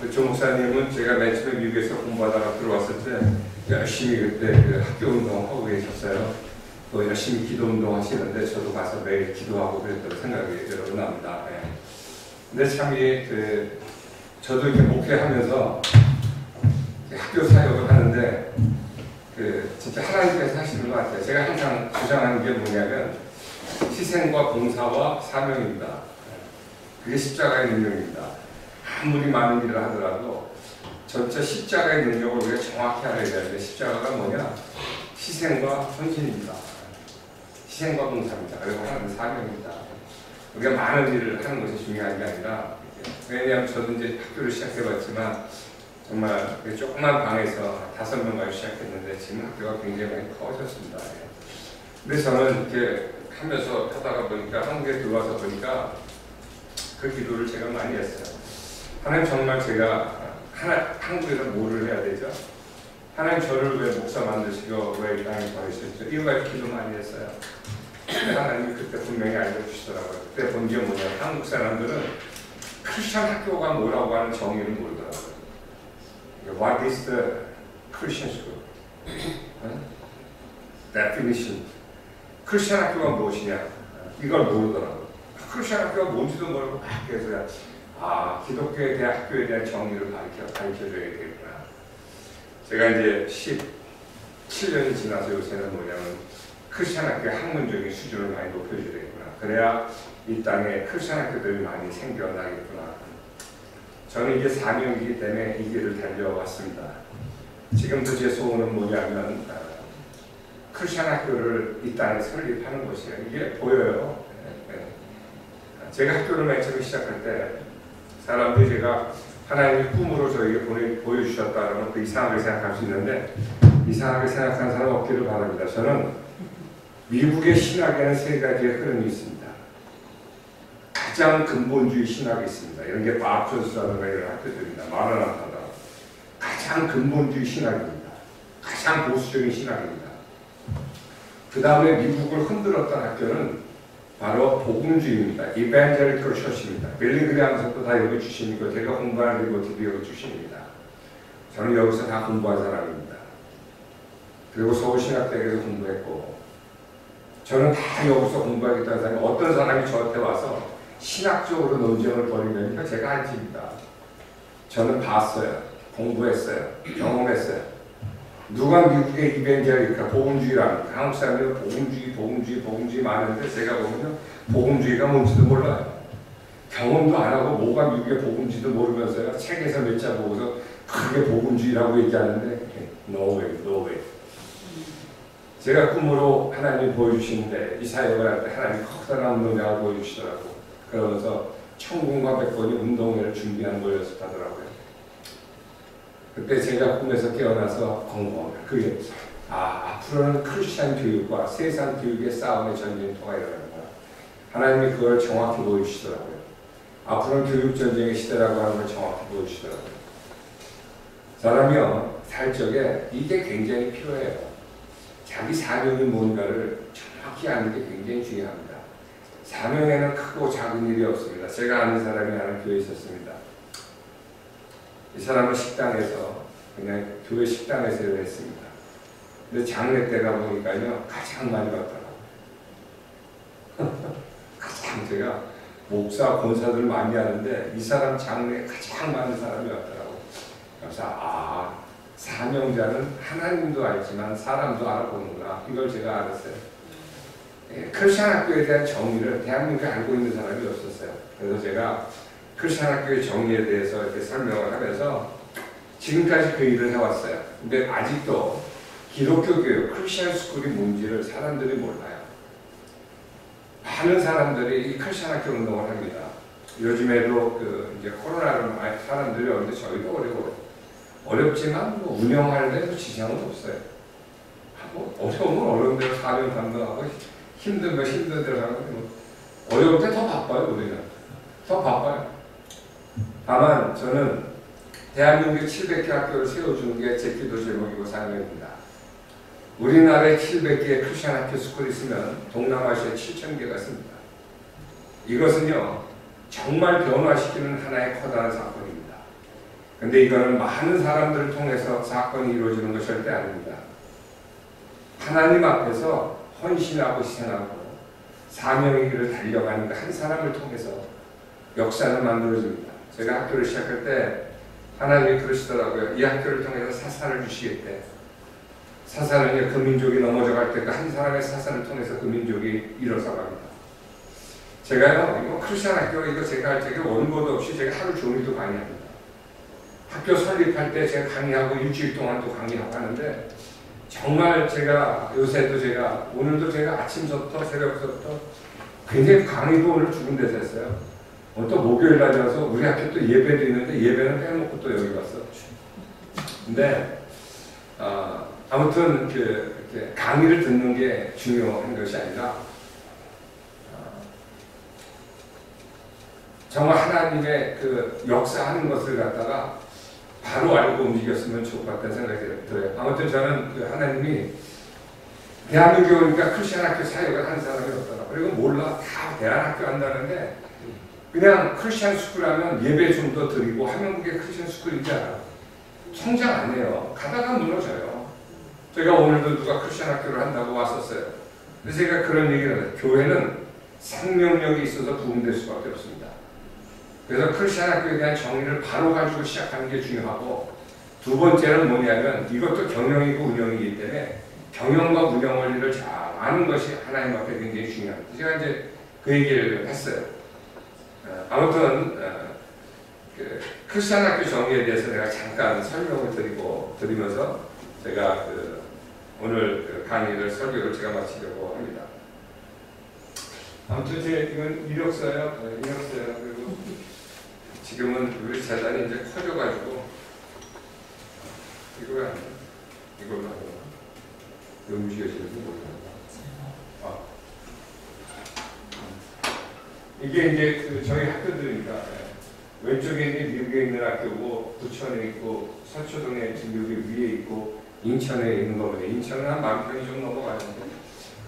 조 목사님은 제가 맨 처음에 미국에서 공부하다가 들어왔을 때 열심히 그때 그 학교 운동하고 계셨어요. 또 열심히 기도 운동 하시는데 저도 가서 매일 기도하고 그랬던 생각이 여러분 납니다. 예. 근데 참 저도 이렇게 목회하면서 학교 사역을 하는데 진짜 하나님께서 하시는 것 같아요. 제가 항상 주장하는 게 뭐냐면 희생과 봉사와 사명입니다. 그게 십자가의 능력입니다. 아무리 많은 일을 하더라도 전체 십자가의 능력을 우리가 정확히 알아야 되는데 십자가가 뭐냐? 희생과 헌신입니다. 희생과 봉사입니다. 그리고 하나는 사명입니다. 우리가 많은 일을 하는 것이 중요한 게 아니라, 왜냐하면 저도 이제 학교를 시작해봤지만 정말 조그만 방에서 5명까지 시작했는데 지금 학교가 굉장히 많이 커졌습니다. 근데 저는 이렇게 하면서 하다가 보니까 한국에 들어와서 보니까 그 기도를 제가 많이 했어요. 하나님, 정말 제가 한국에서 뭐를 해야 되죠? 하나님, 저를 왜 목사 만드시고 왜 이 땅에 보내셨죠? 이거 기도 많이 했어요. 근데 하나님이 그때 분명히 알려주시더라고요. 그때 본 게 뭐냐면 한국 사람들은 크리스천 학교가 뭐라고 하는 정의를 모르더라고요. What is the Christian school? Definition. 크리스천 학교가 무엇이냐? 이걸 모르더라고요. 크리스천 학교가 뭔지도 모르고 그래서 기독교에 대한 학교에 대한 정의를 가르쳐줘야 되겠구나. 제가 이제 17년이 지나서 요새는 뭐냐면 크리스천 학교의 학문적인 수준을 많이 높여줘야 되겠구나. 그래야 이 땅에 크리스천 학교들이 많이 생겨나겠구나. 저는 이게 사명이기 때문에 이 길을 달려왔습니다. 지금도 제 소원은 뭐냐면 크리스천 학교를 이 땅에 설립하는 것이에요. 이게 보여요. 제가 학교를 맨 처음 시작할 때 사람들이 제가 하나님의 꿈으로 저에게 보여주셨다라면 또 이상하게 생각할 수 있는데 이상하게 생각하는 사람 없기를 바랍니다. 저는 미국의 신학에는 3가지의 흐름이 있습니다. 가장 근본주의 신학이 있습니다. 이런 게 바프토스라든가 이런 학교들입니다. 마라나타다. 가장 근본주의 신학입니다. 가장 보수적인 신학입니다. 그 다음에 미국을 흔들었던 학교는 바로 복음주의입니다. 이벤젤리컬 처치입니다. 빌리 그레함서도 다 여기 주신이고 제가 공부하는 리버티도 여기 주신입니다. 저는 여기서 다 공부한 사람입니다. 그리고 서울신학대학에서 공부했고 저는 다 여기서 공부하겠다는 사람이 어떤 사람이 저한테 와서 신학적으로 논쟁을 벌이려니까 제가 안집니다. 저는 봤어요. 공부했어요. 경험했어요. 누가 미국의 이벤젤리컬 복음주의랍니까? 한국 사람들은 복음주의 많은데 제가 보면 복음주의가 뭔지도 몰라요. 경험도 안 하고 뭐가 미국의 복음주의도 모르면서요. 책에서 몇 자 보고서 그게 복음주의라고 얘기하는데 no way. 제가 꿈으로 하나님이 보여주시는데 이 사역을 할 때 하나님이 커다란 운동장을 보여주시더라고. 그러면서 천군과 백번이 운동회를 준비하는 걸 연습하더라고요. 그때 제가 꿈에서 깨어나서 그게 앞으로는 크리스찬 교육과 세상 교육의 싸움의 전쟁터가 일어난다. 하나님이 그걸 정확히 보여주시더라고요. 앞으로는 교육 전쟁의 시대라고 하는 걸 정확히 보여주시더라고요. 사람이요 살 적에 이게 굉장히 필요해요. 자기 사명이 뭔가를 정확히 아는 게 굉장히 중요합니다. 사명에는 크고 작은 일이 없습니다. 제가 아는 사람이 하나 교회에 있었습니다. 이 사람은 식당에서 그냥 교회 식당에서 일을 했습니다. 근데 장례 때가 보니까요 가장 많이 받더라고요. 가장 제가 목사 권사들 많이 하는데 이 사람 장례에 가장 많은 사람이 왔더라고요. 그래서 사명자는 하나님도 알지만 사람도 알아보는구나. 이걸 제가 알았어요. 크리스천 학교에 대한 정의를 대한민국에 알고 있는 사람이 없었어요. 그래서 제가 크리스천 학교의 정의에 대해서 이렇게 설명을 하면서 지금까지 그 일을 해왔어요. 근데 아직도 기독교 교육, 크리스천 스쿨이 뭔지를 사람들이 몰라요. 많은 사람들이 이 크리스천 학교 운동을 합니다. 요즘에도 이제 코로나로 사람들이 오는데 저희도 어렵지만 운영할 때도 지장은 없어요. 어려우면 어려운 대로 사명 감당하고 힘든 대로 하고 어려울 때 더 바빠요. 우리는 더 바빠요. 다만 저는 대한민국에 700개 학교를 세워주는 게 제 기도 제목이고 사명입니다. 우리나라에 700개의 크리스천 학교 스쿨이 있으면 동남아시아에 7,000개가 있습니다. 이것은요 정말 변화시키는 하나의 커다란 사건입니다. 근데 이거는 많은 사람들을 통해서 사건이 이루어지는 것이 절대 아닙니다. 하나님 앞에서 헌신하고 희생하고 사명의 길을 달려가는 한 사람을 통해서 역사는 만들어집니다. 제가 학교를 시작할 때 하나님이 그러시더라고요. 이 학교를 통해서 사사를 주시겠대. 사사는 그 민족이 넘어져갈 때 그 한 사람의 사사를 통해서 그 민족이 일어서갑니다. 제가요, 이거 크리스천 학교 이거 제가 할 때 원고도 없이 제가 하루 종일도 강의합니다. 학교 설립할 때 제가 강의하고 일주일 동안도 강의하고 하는데 정말 제가 요새도 제가 오늘도 제가 아침부터 새벽부터 굉장히 강의도 오늘 죽은 데서 했어요. 또 목요일 날이라서 우리 학교 또 예배도 있는데 예배는 빼놓고 또 여기 왔어. 근데 아무튼 강의를 듣는 게 중요한 것이 아니라 정말 하나님의 그 역사하는 것을 갖다가 바로 알고 움직였으면 좋을 것 같다는 생각이 들어요. 아무튼 저는 그 하나님이 대한민국에 오니까 크리스천 학교 사역을 하는 사람이 없더라. 그리고 몰라. 다 대한학교 한다는데 그냥 크리스천 스쿨 하면 예배 좀 더 드리고 한국의 크리스천 스쿨인 줄 알아. 성장 안 해요. 가다가 무너져요. 제가 오늘도 누가 크리스천 학교를 한다고 왔었어요. 근데 제가 그런 얘기를 해요. 교회는 생명력이 있어서 부흥될 수밖에 없습니다. 그래서 크리스천 학교에 대한 정의를 바로 가지고 시작하는 게 중요하고 두 번째는 뭐냐면 이것도 경영이고 운영이기 때문에 경영과 운영 원리를 잘 아는 것이 하나님 앞에 굉장히 중요합니다. 제가 이제 그 얘기를 했어요. 아무튼 크리스천 학교 정의에 대해서 내가 잠깐 설명을 드리면서 제가 오늘 강의를 설교를 제가 마치려고 합니다. 아무튼 이건 이력서예요. 그리고 지금은 우리 재단이 이제 커져가지고 이걸로 하고 움직여지는지 모르겠다. 이게 이제 저희 학교들입니다. 왼쪽에 있는 미국에 있는 학교고 부천에 있고 서초동에 지금 여기 위에 있고 인천에 있는 거거든요. 인천은 한 10,000평이 좀 넘어가는데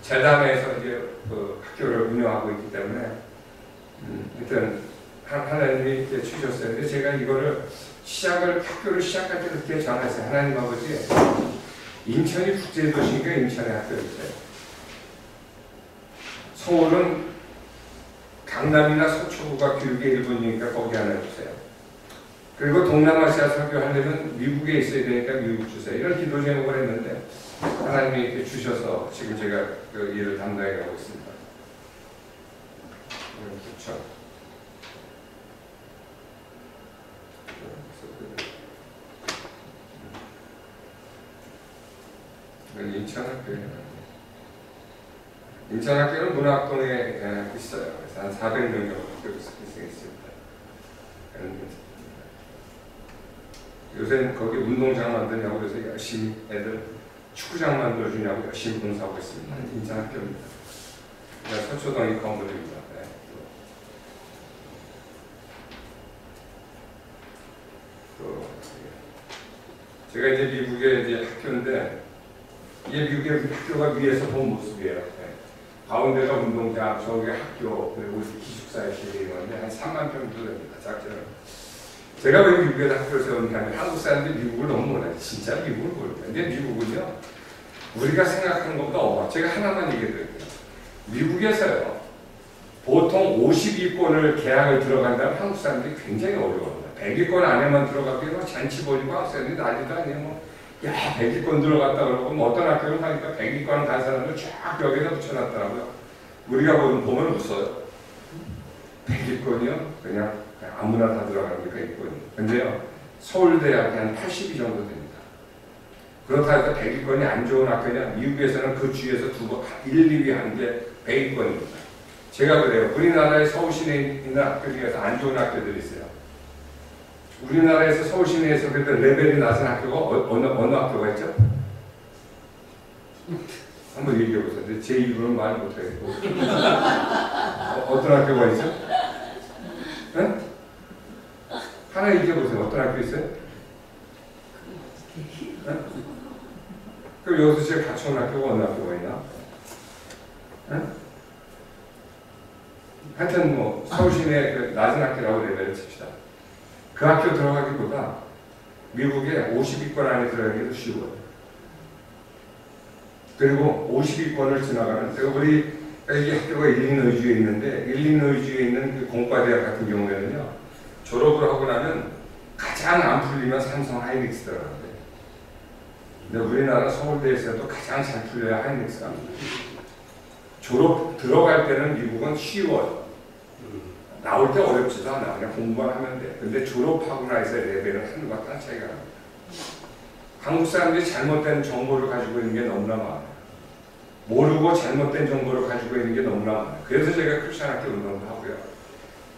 재단에서 이제 그 학교를 운영하고 있기 때문에 일단 하나님이 이렇게 주셨어요. 근데 제가 이거를 학교를 시작할 때 그렇게 전했어요. 하나님 아버지, 인천이 국제도시니까 인천에 학교를 있어요. 서울은 강남이나 서초구가 교육의 1분이니까 거기 하나 주세요. 그리고 동남아시아 설교하려면 미국에 있어야 되니까 미국 주세요. 이런 기도 제목을 했는데 하나님이 이렇게 주셔서 지금 제가 그 일을 담당해 가고 있습니다. 그렇죠. 인천학교는 문학동에 있어요. 그래서 한 400명 정도 학교가 있습니다. 요새는 거기 운동장 만드냐고 그래서 열심히 애들 축구장 만들어주냐고 열심히 봉사하고 있습니다. 인천학교입니다. 서초동이 건물입니다. 네. 제가 이제 미국의 이제 학교인데 이게 미국의 학교가 위에서 본 모습이에요. 네. 가운데가 운동장, 저기 학교, 그리고 기숙사실이 있는데 한 3만 평 정도 됩니다. 작전은. 제가 왜 미국에다 학교를 세웠냐 하면 한국 사람들이 미국을 너무 몰라요. 진짜 미국을 모르요. 근데 미국은요, 우리가 생각하는 것보다 제가 하나만 얘기해 드릴게요. 미국에서요, 보통 52권을 계약을 들어간다면 한국 사람들이 굉장히 어려워합니다. 100위권 안에만 들어가기로 잔치 벌이고 학생들이 난리도 아니에요. 야, 100위권 들어갔다 그러고 어떤 학교를 가니까 100위권 간 사람을 쫙 벽에다 붙여놨더라고요. 우리가 보면 웃어요. 100위권이요? 그냥 아무나 다 들어가는 게 100위권이에요. 근데요, 서울대학이 한 80위 정도 됩니다. 그렇다 해서 100위권이 안 좋은 학교냐? 미국에서는 그 주위에서 1, 2위 한 게 100위권입니다. 제가 그래요. 우리나라의 서울시내에 있는 학교 중에서 안 좋은 학교들이 있어요. 우리나라에서 서울시내에서 그래도 레벨이 낮은 학교가 어느 학교가 있죠? 한번 얘기해 보세요. 근데 제 입으로는 말 못하겠고. 어떤 학교가 있죠? 네? 하나 얘기해 보세요. 어떤 학교 있어요? 네? 그럼 여기서 제일 같이 온 학교가 어느 학교가 있나? 네? 하여튼 서울시내 그 낮은 학교라고 레벨을 칩시다. 그 학교 들어가기보다 미국에 50위권 안에 들어가기도 쉬워요. 그리고 50위권을 지나가는, 우리 여기 학교가 일리노이주에 있는데, 일리노이주에 있는 그 공과대학 같은 경우에는요, 졸업을 하고 나면 가장 안 풀리면 삼성 하이닉스 들어가는데, 근데 우리나라 서울대에서도 가장 잘 풀려야 하이닉스가 합니다. 졸업 들어갈 때는 미국은 쉬워요. 나올 때 어렵지도 않아. 그냥 공부만 하면 돼. 근데 졸업하고 나서의 레벨은 하늘과 땅 차이가 납니다. 한국 사람들이 잘못된 정보를 가지고 있는 게 너무나 많아요. 모르고 잘못된 정보를 가지고 있는 게 너무나 많아요. 그래서 제가 크리스천 학교 운동을 하고요.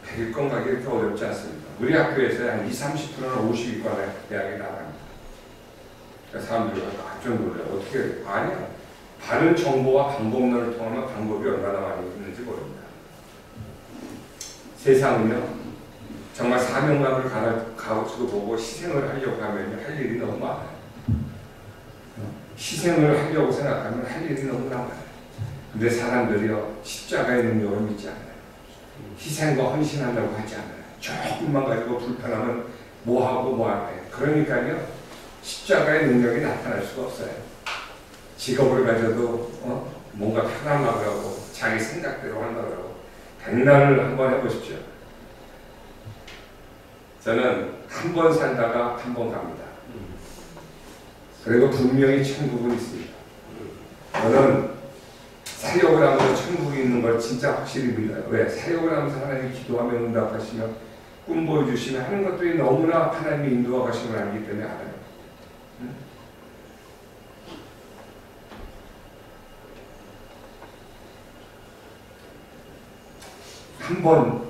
100위권 가기 그렇게 어렵지 않습니다. 우리 학교에서 한 20-30%는 50위권의 대학에 나갑니다. 사람들이 깜짝 놀라요. 어떻게, 아니야. 바른 정보와 방법론을 통하면 방법이 얼마나 많이 있는지 모릅니다. 세상은요, 정말 사명감을 가지고 보고 희생을 하려고 하면 할 일이 너무 많아요. 희생을 하려고 생각하면 할 일이 너무 많아요. 근데 사람들이요, 십자가의 능력을 믿지 않아요. 희생과 헌신한다고 하지 않아요. 조금만 가지고 불편하면 뭐하고 뭐하고 해요. 그러니까요, 십자가의 능력이 나타날 수가 없어요. 직업을 가져도 뭔가 편하려고 하고 자기 생각대로 하려고 하고 백날을 한번 해보십시오. 저는 한 번 살다가 한 번 갑니다. 그리고 분명히 천국은 있습니다. 저는 사역을 하면서 천국이 있는 걸 진짜 확실히 믿어요. 왜? 사역을 하면서 하나님이 기도하며 응답하시며 꿈 보여주시며 하는 것들이 너무나 하나님이 인도하신 걸 알기 때문에 알아요. 한 번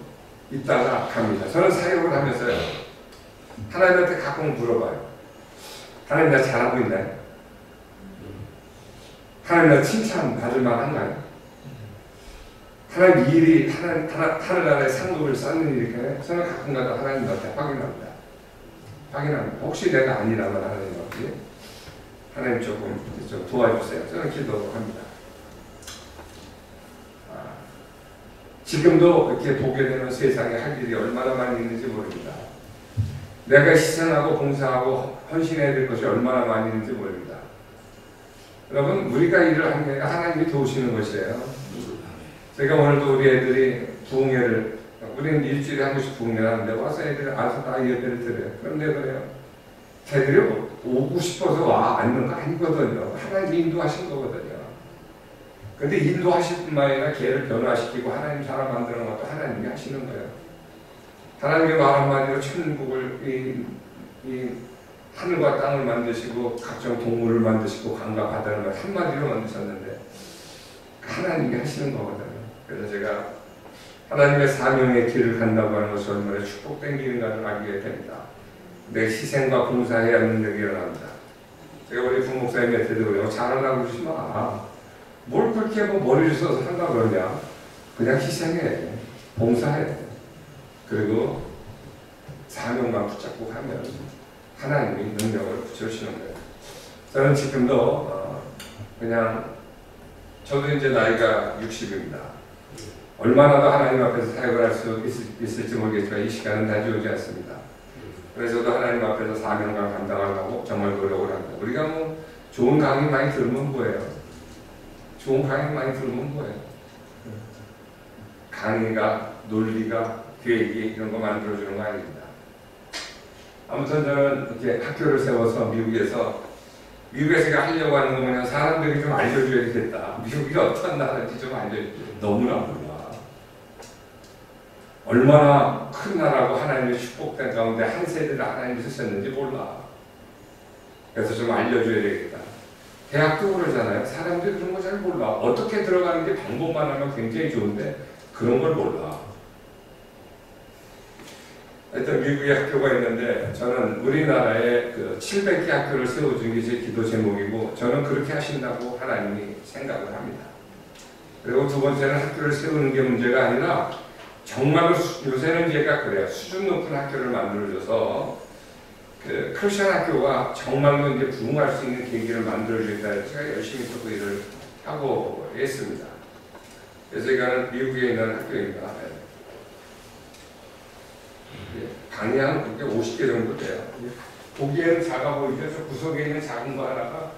있다가 갑니다. 저는 사역을 하면서요, 하나님한테 가끔 물어봐요. 하나님 나 잘하고 있나요? 하나님 나 칭찬 받을 만한가요? 하나님 이 일이 하늘 나라의 상급을 쌓는 일일까요? 저는 가끔가다 하나님한테 확인합니다. 혹시 내가 아니라면 하나님한테 하나님 조금 좀 도와주세요. 저는 기도합니다. 지금도 이렇게 보게 되는 세상에 할 일이 얼마나 많이 있는지 모릅니다. 내가 희생하고 봉사하고 헌신해야 될 것이 얼마나 많이 있는지 모릅니다. 여러분, 우리가 일을 하는 게 하나님이 도우시는 것이에요. 제가 오늘도 우리 애들이 부흥회를, 우리는 일주일에 한 번씩 부흥회를 하는데 와서 애들이 다 예배를 드려요. 그런데 그래요. 걔들이 오고 싶어서 와 앉는 거 아니거든요. 하나님이 인도하신 거거든요. 근데 인도하실 뿐만 아니라 걔를 변화시키고 하나님 사람 만드는 것도 하나님이 하시는 거예요. 하나님의 말 한마디로 천국을 이 하늘과 땅을 만드시고 각종 동물을 만드시고 강과 바다를 한마디로 만드셨는데 하나님이 하시는 거거든요. 그래서 제가 하나님의 사명의 길을 간다고 하는 것이 얼마나 축복된 길인가를 알게 됩니다. 내 희생과 봉사해야 능력이 일어납니다. 제가 우리 부목사님한테도 그래요. 잘하라고 그러지 마. 뭘 그렇게 머리를 써서 한다고 그러냐. 그냥 희생해. 봉사해. 그리고 사명만 붙잡고 하면 하나님이 능력을 붙여주시는 거예요. 저는 지금도 그냥 저도 이제 나이가 60입니다. 얼마나 더 하나님 앞에서 사역을 할 수 있을지 모르겠지만 이 시간은 다 주어지지 않습니다. 그래서 저도 하나님 앞에서 사명감 감당하려고 정말 노력을 합니다. 우리가 뭐 좋은 강의 많이 들으면 뭐예요? 좋은 강의 많이 들으면 뭐예요? 강의가, 논리가, 계획이 이런 거 만들어주는 거 아닙니다. 아무튼 저는 이렇게 학교를 세워서 미국에서 제가 하려고 하는 거 뭐냐, 사람들이 좀 알려줘야 되겠다. 미국이 어떤 나라인지 좀 너무나 몰라. 얼마나 큰 나라고 하나님의 축복된 가운데 한 세대를 하나님이 쓰셨는지 몰라. 그래서 좀 알려줘야 되겠다. 대학도 그러잖아요. 사람들이 그런 거 잘 몰라. 어떻게 들어가는지 방법만 하면 굉장히 좋은데 그런 걸 몰라. 하여튼 미국에 학교가 있는데 저는 우리나라에 그 700개 학교를 세워준 게 제 기도 제목이고 저는 그렇게 하신다고 하나님이 생각을 합니다. 그리고 두 번째는 학교를 세우는 게 문제가 아니라 정말로 요새는 제가 그래요. 수준 높은 학교를 만들어줘서 그 크리스천 학교가 정말로 이제 부흥할 수 있는 계기를 만들어주겠다 해서 제가 열심히 또 그 일을 하고 있습니다. 그래서 제가 미국에 있는 학교입니다. 강의 한 50개 정도 돼요. 보기에는 작아 보이죠. 저 구석에 있는 작은 거 하나가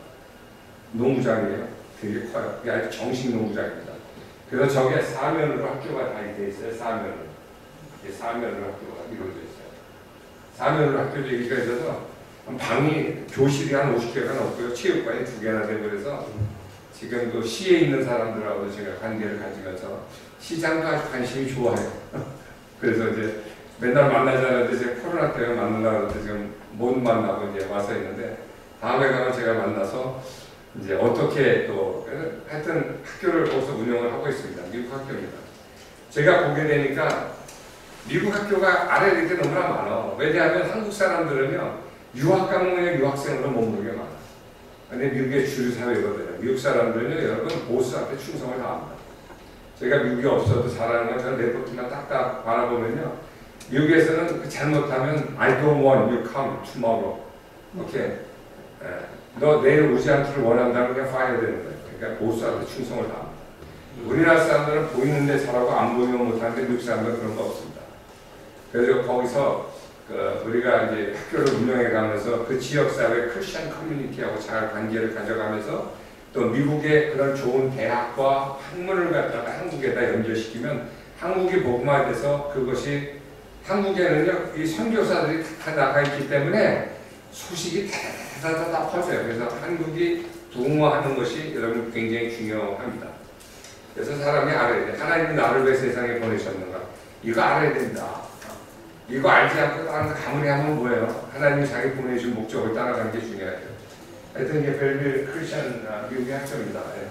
농구장이에요. 되게 커요. 그게 아주 정식 농구장입니다. 그래서 저게 사면으로 학교가 다 되어 있어요. 사면으로. 사면으로 학교가 이루어져 있어요. 사면으로 학교도 얘기가 있어서 방이 교실이 한 50개가 넘고요. 체육관이 2개나 되고 그래서 지금 그 시에 있는 사람들하고 제가 관계를 가지면서 시장도 아주 관심이 좋아요. 그래서 이제 맨날 만나자는데 제가 코로나 때문에 만나려고 지금 못 만나고 이제 와서 있는데 다음에 가면 제가 만나서 이제 어떻게 또 하여튼 학교를 거기서 운영을 하고 있습니다. 미국 학교입니다. 제가 보게 되니까 미국 학교가 아래 이렇게 너무나 많아. 왜냐하면 한국 사람들은요 유학 강무에 유학생으로 머무르게 많아. 근데 미국의 주류 사회거든요. 미국 사람들은요 여러분 보스한테 충성을 다합니다. 제가 미국에 없어도 잘하는 건 저는 레포트만 딱딱 바라보면요. 미국에서는 잘못하면 I don't want you come tomorrow. 오케이. 너 내일 오지 않기를 원한다면 그냥 fire 되는 거예요. 그러니까 보스한테 충성을 다합니다. 우리나라 사람들은 보이는데 잘하고 안 보이면 못하는데 미국 사람들은 그런 거 없습니다. 그래서 거기서 우리가 이제 학교를 운영해 가면서 그 지역사회 크리스천 커뮤니티하고 잘 관계를 가져가면서 또 미국의 그런 좋은 대학과 학문을 갖다가 한국에다 연결시키면 한국이 복음화돼서 그것이 한국에는요 이 선교사들이 다 나가 있기 때문에 소식이 다다다다 퍼져요. 그래서 한국이 동화하는 것이 여러분 굉장히 중요합니다. 그래서 사람이 알아야 돼. 하나님이 나를 왜 세상에 보내셨는가? 이거 알아야 된다. 이거 알지 않고 다른 거 가문에 하면 뭐예요? 하나님이 자기 보내주신 목적을 따라가는 게 중요하죠. 하여튼 이게 벨빌 크리스천 미국의 학교입니다. 예.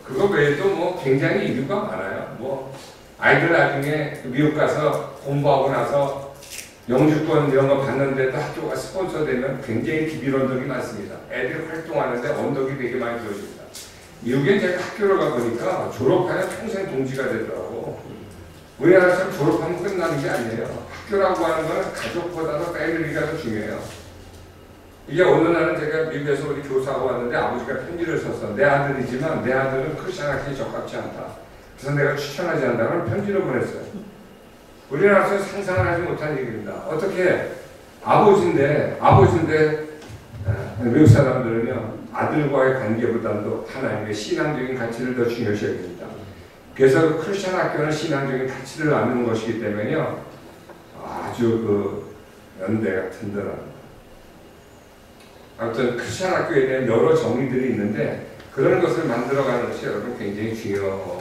그거 외에도 뭐 굉장히 이유가 많아요. 뭐 아이들 나중에 미국 가서 공부하고 나서 영주권 이런 거 받는데도 학교가 스폰서 되면 굉장히 비빌 언덕이 많습니다. 애들이 활동하는데 언덕이 되게 많이 들어집니다. 미국에 제가 학교를 가보니까 졸업하면 평생 동지가 되더라고. 우리나라처럼 졸업하면 끝나는 게 아니에요. 학교라고 하는 건 가족보다도 패밀리가 더 중요해요. 이게 어느 날은 제가 미국에서 우리 교사하고 왔는데 아버지가 편지를 썼어. 내 아들이지만 내 아들은 크리스천 학교에 적합지 않다. 그래서 내가 추천하지 않는다는 편지를 보냈어요. 우리나라에서 상상을 하지 못한 얘기입니다. 어떻게 아버지인데 미국 사람들은요 아들과의 관계보다도 하나님의 신앙적인 가치를 더 중요시 여깁니다. 그래서 크리스천 학교는 신앙적인 가치를 나누는 것이기 때문에요 아주 그 연대가 든든합니다. 아무튼 크리스천 학교에 대한 여러 정의들이 있는데 그런 것을 만들어가는 것이 여러분 굉장히 중요해요.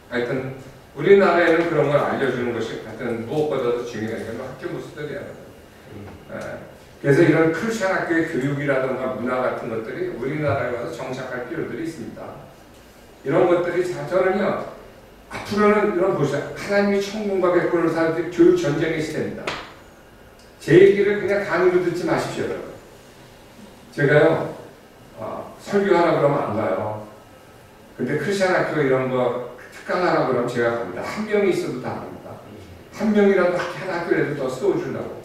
하여튼 우리나라에는 그런 걸 알려주는 것이 하여튼 무엇보다도 중요한 건 학교 모습들이에요. 그래서 이런 크리스천 학교의 교육이라든가 문화 같은 것들이 우리나라에 와서 정착할 필요들이 있습니다. 이런 것들이 저는요 앞으로는 이런 보세요. 하나님이 천국과 백군을 살 때 교육 전쟁의 시대입니다. 제 얘기를 그냥 강의로 듣지 마십시오. 여러분. 제가요 설교하라 그러면 안 가요. 근데 크리스천 학교 이런 거 특강하라 그러면 제가 갑니다. 한 명이 있어도 다 갑니다. 한 명이라도 한 학교라도 더 쏘주려고.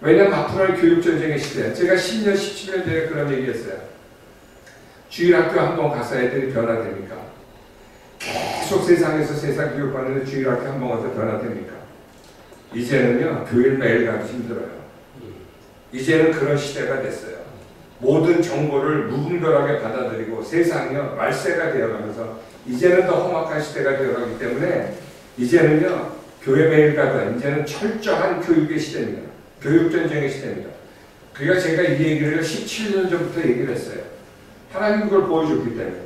왜냐면 앞으로는 교육전쟁의 시대. 제가 10년, 17년 전에 그런 얘기했어요. 주일학교 한번 가서 애들이 변화됩니까? 계속 세상에서 세상 교육받는데 주일학교 한번 가서 변화됩니까? 이제는요, 교회를 매일 가기 힘들어요. 이제는 그런 시대가 됐어요. 모든 정보를 무분별하게 받아들이고 세상이요, 말세가 되어가면서 이제는 더 험악한 시대가 되어가기 때문에 이제는요, 교회 매일 가다 이제는 철저한 교육의 시대입니다. 교육전쟁의 시대입니다. 그러니까 제가 이 얘기를 17년 전부터 얘기를 했어요. 하나님 그걸 보여줬기 때문에.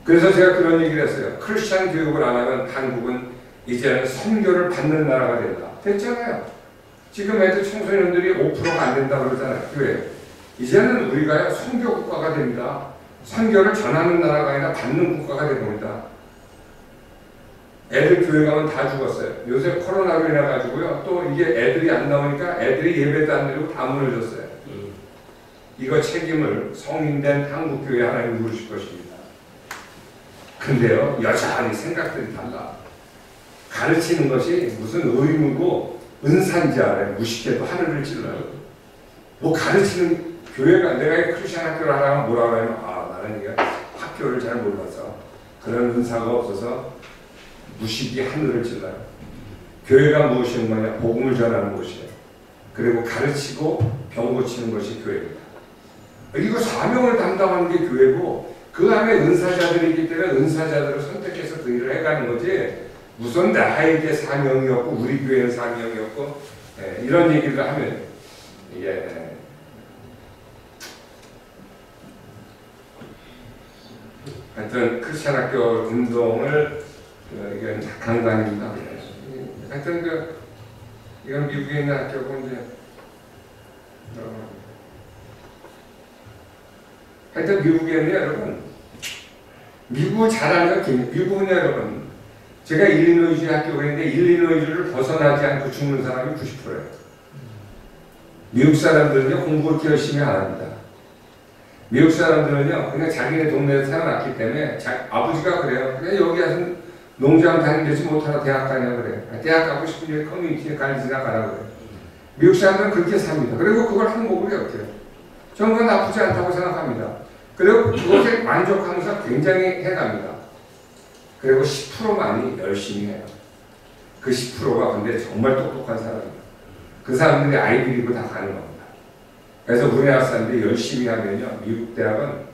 그래서 제가 그런 얘기를 했어요. 크리스천 교육을 안 하면 한국은 이제는 선교를 받는 나라가 된다. 됐잖아요. 지금 애들 청소년들이 5%가 안 된다고 그러잖아요. 교회. 이제는 우리가 선교 국가가 됩니다. 선교를 전하는 나라가 아니라 받는 국가가 됩니다. 애들 교회 가면 다 죽었어요. 요새 코로나로 인해 가지고요. 또 이게 애들이 안 나오니까 애들이 예배도 안 드리고 다 무너졌어요. 이거 책임을 성인된 한국교회 하나님 물으실 것입니다. 근데요, 여전히 생각들이 달라. 가르치는 것이 무슨 의무고 은사인지 알아요. 무식해도 하늘을 찔러요. 뭐 가르치는 교회가 내가 크리스천 학교를 하라면 뭐라고 하면 나는 이거 학교를 잘 몰라서 그런 은사가 없어서 무식이 하늘을 찔러요. 교회가 무엇인 거냐? 복음을 전하는 곳이에요. 그리고 가르치고 병 고치는 것이 교회입니다. 그리고 사명을 담당하는 게 교회고 그 안에 은사자들이 있기 때문에 은사자들을 선택해서 그 일을 해가는 거지 무슨 나에게 사명이었고 우리 교회는 사명이었고 이런 얘기를 하면 이게 하여튼 크리스찬 학교 운동을 이건 강단입니다. 하여튼 이건 미국에 있는 학교고 이제 하여튼 미국에는 여러분 미국 잘하는 미국은 여러분 제가 일리노이주 학교가 있는데 일리노이주를 벗어나지 않고 죽는 사람이 90%예요. 미국 사람들은요 공부 그렇게 열심히 안 합니다. 미국 사람들은요 그냥 자기네 동네에서 살아났기 때문에 아버지가 그래요. 그냥 여기 와서 농장 다니지 못하러 대학 가냐 그래. 대학 가고 싶으면 커뮤니티에 갈리지나 가라 그래. 미국 사람들은 그렇게 삽니다. 그리고 그걸 한국으로 엮여요. 저는 그건 나쁘지 않다고 생각합니다. 그리고 그것에 만족하면서 굉장히 해갑니다. 그리고 10%만이 열심히 해요. 그 10%가 근데 정말 똑똑한 사람이에요. 그 사람들이 아이비리그 다 가는 겁니다. 그래서 우리나라 사람들이 열심히 하면요 미국 대학은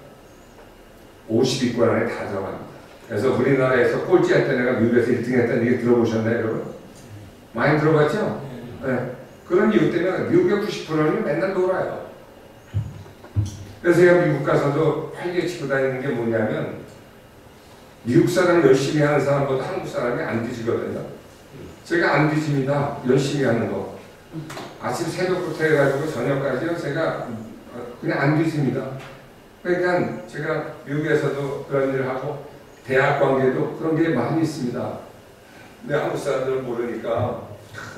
50위권 안에 다 들어갑니다. 그래서 우리나라에서 꼴찌 했던 애가 미국에서 1등 했다는 얘기 들어보셨나요 여러분? 많이 들어봤죠? 네. 그런 이유 때문에 미국의 90%는 맨날 놀아요. 그래서 제가 미국 가서도 활개치고 다니는 게 뭐냐면 미국 사람 열심히 하는 사람보다 한국 사람이 안 뒤지거든요. 제가 안 뒤집니다. 열심히 하는 거. 아침 새벽부터 해가지고 저녁까지요. 제가 그냥 안 뒤집니다. 그러니까 제가 미국에서도 그런 일을 하고 대학 관계도 그런 게 많이 있습니다. 근데 한국 사람들은 모르니까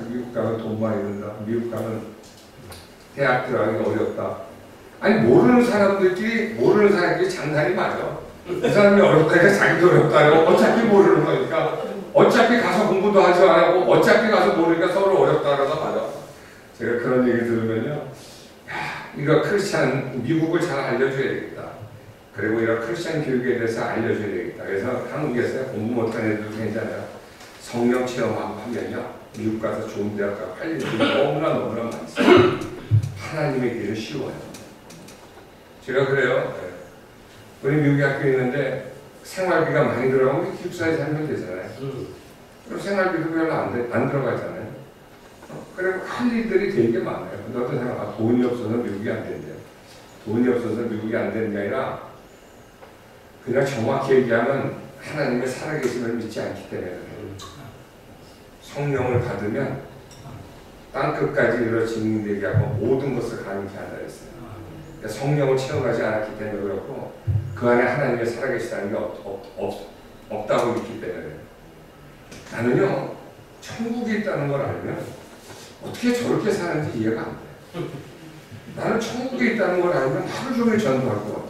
미국 가면 돈 많이 든다. 미국 가면 대학 들어가기 어렵다. 아니 모르는 사람들끼리 장난이 맞아. 이 사람이 어렵다니까 자기도 어렵다고 어차피 모르는 거니까 어차피 가서 공부도 하지 않고 어차피 가서 모르니까 서로 어렵다라서 맞아. 제가 그런 얘기 들으면요. 야, 이거 크리스찬 미국을 잘 알려줘야 되겠다. 그리고 이런 크리스찬 교육에 대해서 알려줘야 되겠다. 그래서 한국에서 공부 못하는 애들도 괜찮아요. 성령 체험하고 하면요. 미국 가서 좋은 대학 가고 할 일이 너무나 많습니다. 하나님의 길은 쉬워요. 제가 그래요. 우리 미국에 학교에 있는데 생활비가 많이 들어가면 기숙사에 살면 되잖아요. 그럼 생활비도 별로 안 들어가잖아요. 그리고 할 일들이 되게 많아요. 근데 어떤 사람은 돈이 없어서 미국이 안 된대요. 돈이 없어서 미국이 안 되는 게 아니라 그냥 정확히 얘기하면 하나님의 살아계심을 믿지 않기 때문에 성령을 받으면 땅끝까지 이르러 증인되게 하고 모든 것을 가능케 한다 했어요. 그러니까 성령을 체험하지 않았기 때문에 그렇고 그 안에 하나님의 살아계시다는 게 없다고 믿기 때문에 나는요 천국에 있다는 걸 알면 어떻게 저렇게 사는지 이해가 안 돼. 나는 천국에 있다는 걸 알면 하루 종일 전도할 것 같아.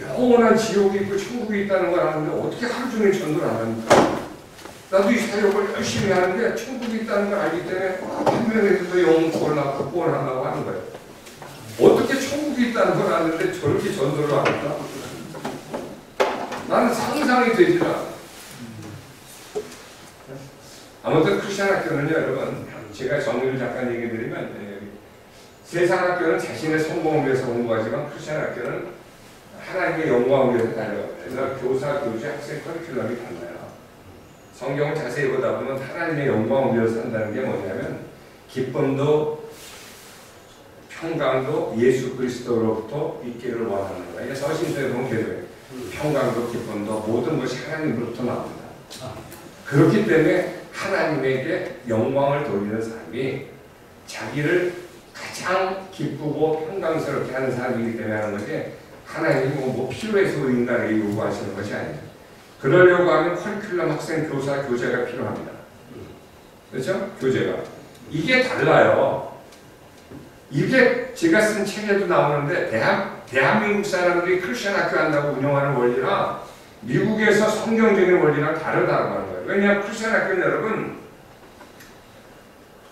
영원한 지옥이 있고 천국이 있다는 걸 아는데 어떻게 하루 종일 전도를 안 합니까? 나도 이 사역을 열심히 하는데 천국이 있다는 걸 알기 때문에 한 명에서도 영혼 구원하려고 하는 거예요. 어떻게 천국이 있다는 걸 아는데 저렇게 전도를 할까? 나는 상상이 되질 않아. 아무튼 크리스찬 학교는요, 여러분, 제가 정리를 잠깐 얘기 드리면 세상 학교는 자신의 성공을 위해서 공부하지만 크리스찬 학교는 하나님의 영광을 위해서 달려갑니다. 그래서 교사, 교주, 학생 커리큘럼이 달라요. 성경을 자세히 보다 보면 하나님의 영광을 위해서 산다는 게 뭐냐면 기쁨도 평강도 예수 그리스도로부터 있기를 원하는 거예요. 서신서에 보면 계속 평강도 기쁨도 모든 것이 하나님으로부터 나옵니다. 그렇기 때문에 하나님에게 영광을 돌리는 사람이 자기를 가장 기쁘고 평강스럽게 하는 사람이기 때문에 하는 거지 하나님이 뭐 필요해서 우리 인간에게 요구하시는 것이 아니에요. 그러려고 하면 커리큘럼 학생, 교사, 교재가 필요합니다. 그렇죠? 교재가. 이게 달라요. 이게 제가 쓴 책에도 나오는데 대한민국 사람들이 크리스천 학교 한다고 운영하는 원리랑 미국에서 성경적인 원리랑 다르다고 하는 거예요. 왜냐하면 크리스천 학교는 여러분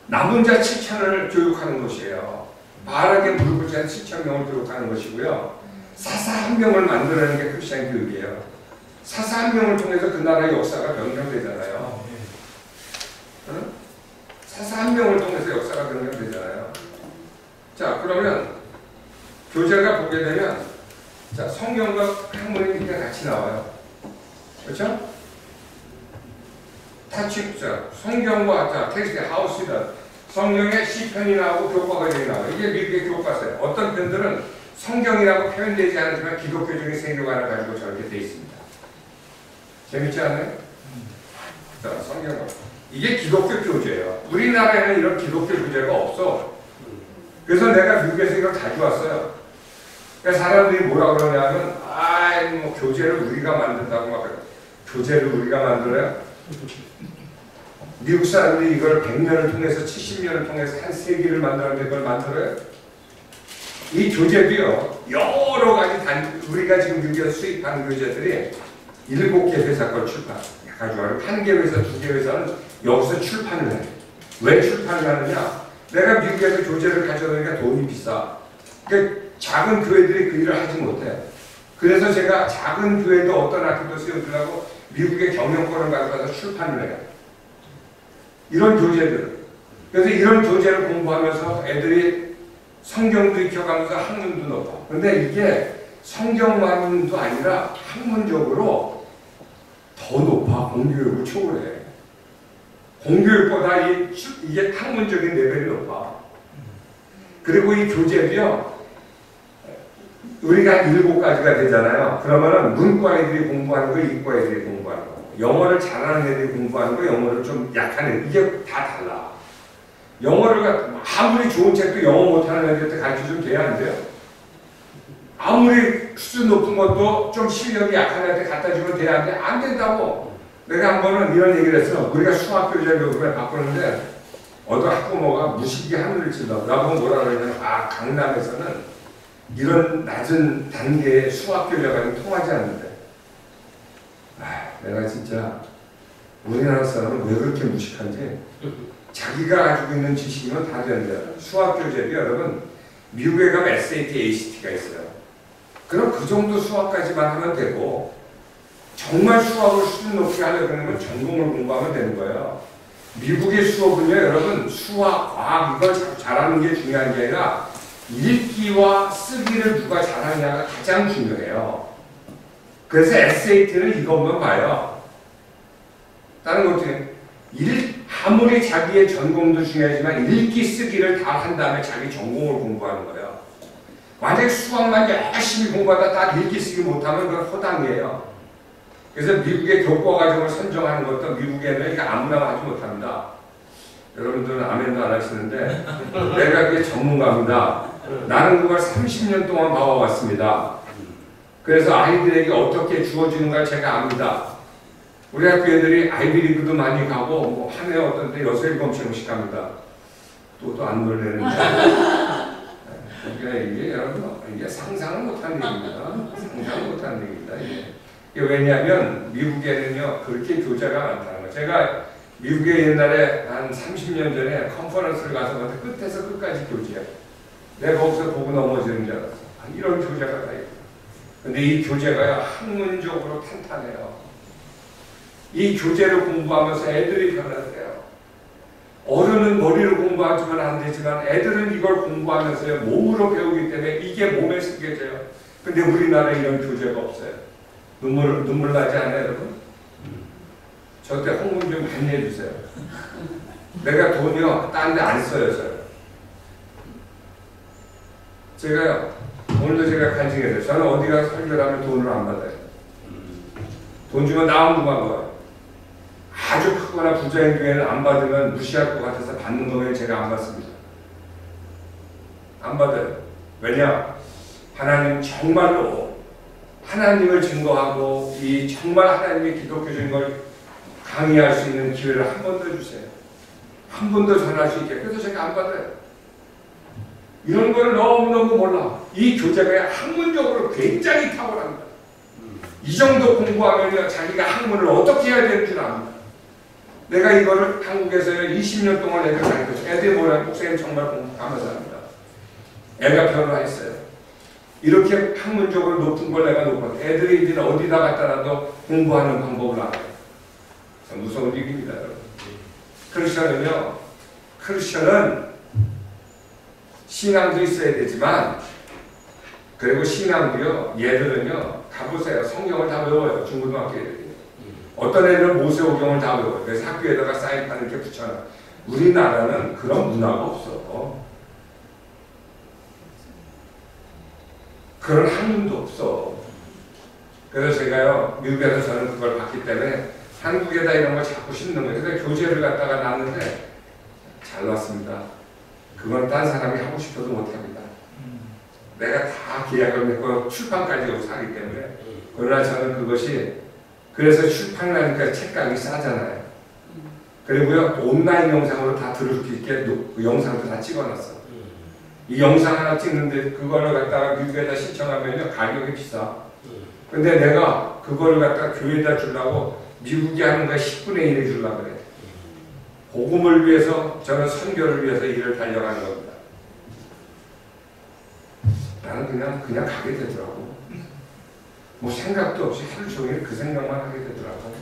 남은 자 7천을 교육하는 것이에요. 바르게 무릎 꿇지 않은 7,000명을 교육하는 것이고요. 사사 한 명을 만들어내는 게 크리스천 교육이에요. 사사 한 명을 통해서 그 나라의 역사가 변경되잖아요. 응? 사사 한 명을 통해서 역사가 변경되잖아요. 자, 그러면 교재가 보게 되면 자, 성경과 학문이 이렇게 같이 나와요. 그렇죠? 자, 성경과 자, 텍스트 하우스다. 성경에 시편이 나오고 교과가 나와요. 이게 미국의 교과서예요. 어떤 편들은 성경이라고 표현되지 않지만 기독교적인 세계관을 가지고 저렇게 돼 있습니다. 재밌지 않아요? 자, 성경. 이게 기독교 교재예요. 우리나라에는 이런 기독교 교재가 없어. 그래서 내가 미국에서 이걸 가져왔어요. 그러니까 사람들이 뭐라 그러냐면, 뭐 교재를 우리가 만든다고 막 그래. 교재를 우리가 만들어요? 미국 사람들이 이걸 100년을 통해서 70년을 통해서 한 세기를 만들었는데 그걸 만들어요? 이 교재도요, 여러 가지 우리가 지금 미국에서 수입하는 교재들이 7개 회사 걸 가져와요. 1개 회사, 2개 회사는 여기서 출판을 해요. 왜 출판을 하느냐? 내가 미국에서 교재를 가져오니까 돈이 비싸. 그러니까 작은 교회들이 그 일을 하지 못해. 그래서 제가 작은 교회도 어떤 학교도 세우려고 미국의 경영권을 가져가서 출판을 해요. 이런 교재들. 그래서 이런 교재를 공부하면서 애들이 성경도 익혀가면서 학문도 높아. 근데 이게 성경만도 아니라 학문적으로 더 높아. 공교육을 초월해. 공교육보다 이게 학문적인 레벨이 높아. 그리고 이 교재도요, 우리가 한 7가지가 되잖아요. 그러면은 문과 애들이 공부하는 거, 이과 애들이 공부하는 거. 영어를 잘하는 애들이 공부하는 거, 영어를 좀 약한 애들. 이게 다 달라. 영어를 아무리 좋은 책도 영어 못하는 애들한테 가르쳐주면 돼야 안 돼요? 아무리 수준 높은 것도 좀 실력이 약한 애들한테 갖다 주면 돼야 안 돼? 안 된다고. 내가 한 번은 이런 얘기를 했어. 우리가 수학 교재를 요즘에 바꾸는데 어떤 학부모가 무식이 하늘을 찔러. 나보고 뭐라 그러냐면, 강남에서는 이런 낮은 단계의 수학 교재가 통하지 않는데. 내가 진짜 우리나라 사람은 왜 그렇게 무식한지. 자기가 가지고 있는 지식이면 다 되는데 수학 교재도 여러분 미국에 가면 SAT, ACT가 있어요. 그럼 그 정도 수학까지만 하면 되고 정말 수학을 수준 높게 하려면 전공을 공부하면 되는 거예요. 미국의 수업은요, 여러분 수학, 과학 이걸 잘하는 게 중요한 게 아니라 읽기와 쓰기를 누가 잘하냐가 가장 중요해요. 그래서 SAT는 이것만 봐요. 다른 것들은 아무리 자기의 전공도 중요하지만 읽기 쓰기를 다 한 다음에 자기 전공을 공부하는 거예요. 만약 수학만 열심히 공부하다 다 읽기 쓰기 못하면 그건 허당이에요. 그래서 미국의 교과 과정을 선정하는 것도 미국에는 이게 아무나 하지 못합니다. 여러분들은 아멘도 안 하시는데 내가 그게 전문가입니다. 나는 그걸 30년 동안 봐왔습니다. 그래서 아이들에게 어떻게 주어지는가 제가 압니다. 우리 학교 애들이 아이비리그도 많이 가고 뭐 한 해 어떤 때 6, 7명씩 갑니다. 또 안 놀래는데 그러니까 이게 여러분 이게 상상을 못하는 얘기입니다. 상상을 못하는 얘기입니다. 이게 왜냐하면 미국에는요 그렇게 교재가 많다는 거예요. 제가 미국에 옛날에 한 30년 전에 컨퍼런스를 가서 봤는데 끝에서 끝까지 교재야. 내가 거기서 보고 넘어지는 줄 알았어. 이런 교재가 다 있고. 근데 이 교재가 학문적으로 탄탄해요. 이 교재를 공부하면서 애들이 변화돼요. 어른은 머리로 공부하지만 안 되지만 애들은 이걸 공부하면서 몸으로 배우기 때문에 이게 몸에 새겨져요. 근데 우리나라에 이런 교재가 없어요. 눈물 나지 않아요, 여러분? 저한테 홍문 좀 많이 해주세요. 내가 돈이요, 딴 데 안 써요, 제가요, 오늘도 제가 간증해요. 저는 어디 가서 설교를 하면 돈을 안 받아요. 돈 주면 나무만 거예요. 아주 크거나 부자인 교회는 안 받으면 무시할 것 같아서 받는 거면 제가 안 받습니다. 안 받아요. 왜냐? 하나님 정말로 하나님을 증거하고 이 정말 하나님의 기독교적인 걸 강의할 수 있는 기회를 한 번 더 주세요. 한 번 더 전할 수 있게. 그래서 제가 안 받아요. 이런 걸 너무너무 몰라. 이 교재가 학문적으로 굉장히 탁월합니다. 이 정도 공부하면 자기가 학문을 어떻게 해야 되는 줄 압니다. 내가 이거를 한국에서 20년 동안 애들 가르쳤어요. 애들이 뭐라 목사님 정말 공부 감사합니다. 애가 변화했어요. 이렇게 학문적으로 높은 걸 내가 높았어요. 애들이 이제 어디다 갖다 놔도 공부하는 방법을 알아요. 무서운 일입니다, 여러분. 크리스천은요, 크리스천은 신앙도 있어야 되지만, 그리고 신앙도요, 얘들은요, 가보세요. 성경을 다 외워요. 중고등학교 애들이. 어떤 애들은 모세오경을 다 외워요. 그래서 학교에다가 사인판 이렇게 붙여놔. 우리나라는 그런 문화가 없어. 그런 학문도 없어. 그래서 제가요, 미국에서 저는 그걸 봤기 때문에 한국에다 이런 걸 자꾸 심는 거예요. 그래서 교재를 갖다가 놨는데 잘 놨습니다. 그건 딴 사람이 하고 싶어도 못합니다. 내가 다 계약을 맺고 출판까지 여기서 하기 때문에. 그러나 저는 그것이, 그래서 출판하니까 책가격이 싸잖아요. 그리고요, 온라인 영상으로 다 들을 수 있게 그 영상도 다 찍어놨어. 이 영상 하나 찍는데 그거를 갖다가 미국에다 신청하면요, 가격이 비싸. 근데 내가 그거를 갖다가 교회에다 주려고 미국이 하는 거에 10분의 1을 주려고 그래. 복음을 위해서, 저는 선교를 위해서 일을 달려가는 겁니다. 나는 그냥 가게 되더라고. 뭐 생각도 없이 하루 종일 그 생각만 하게 되더라고.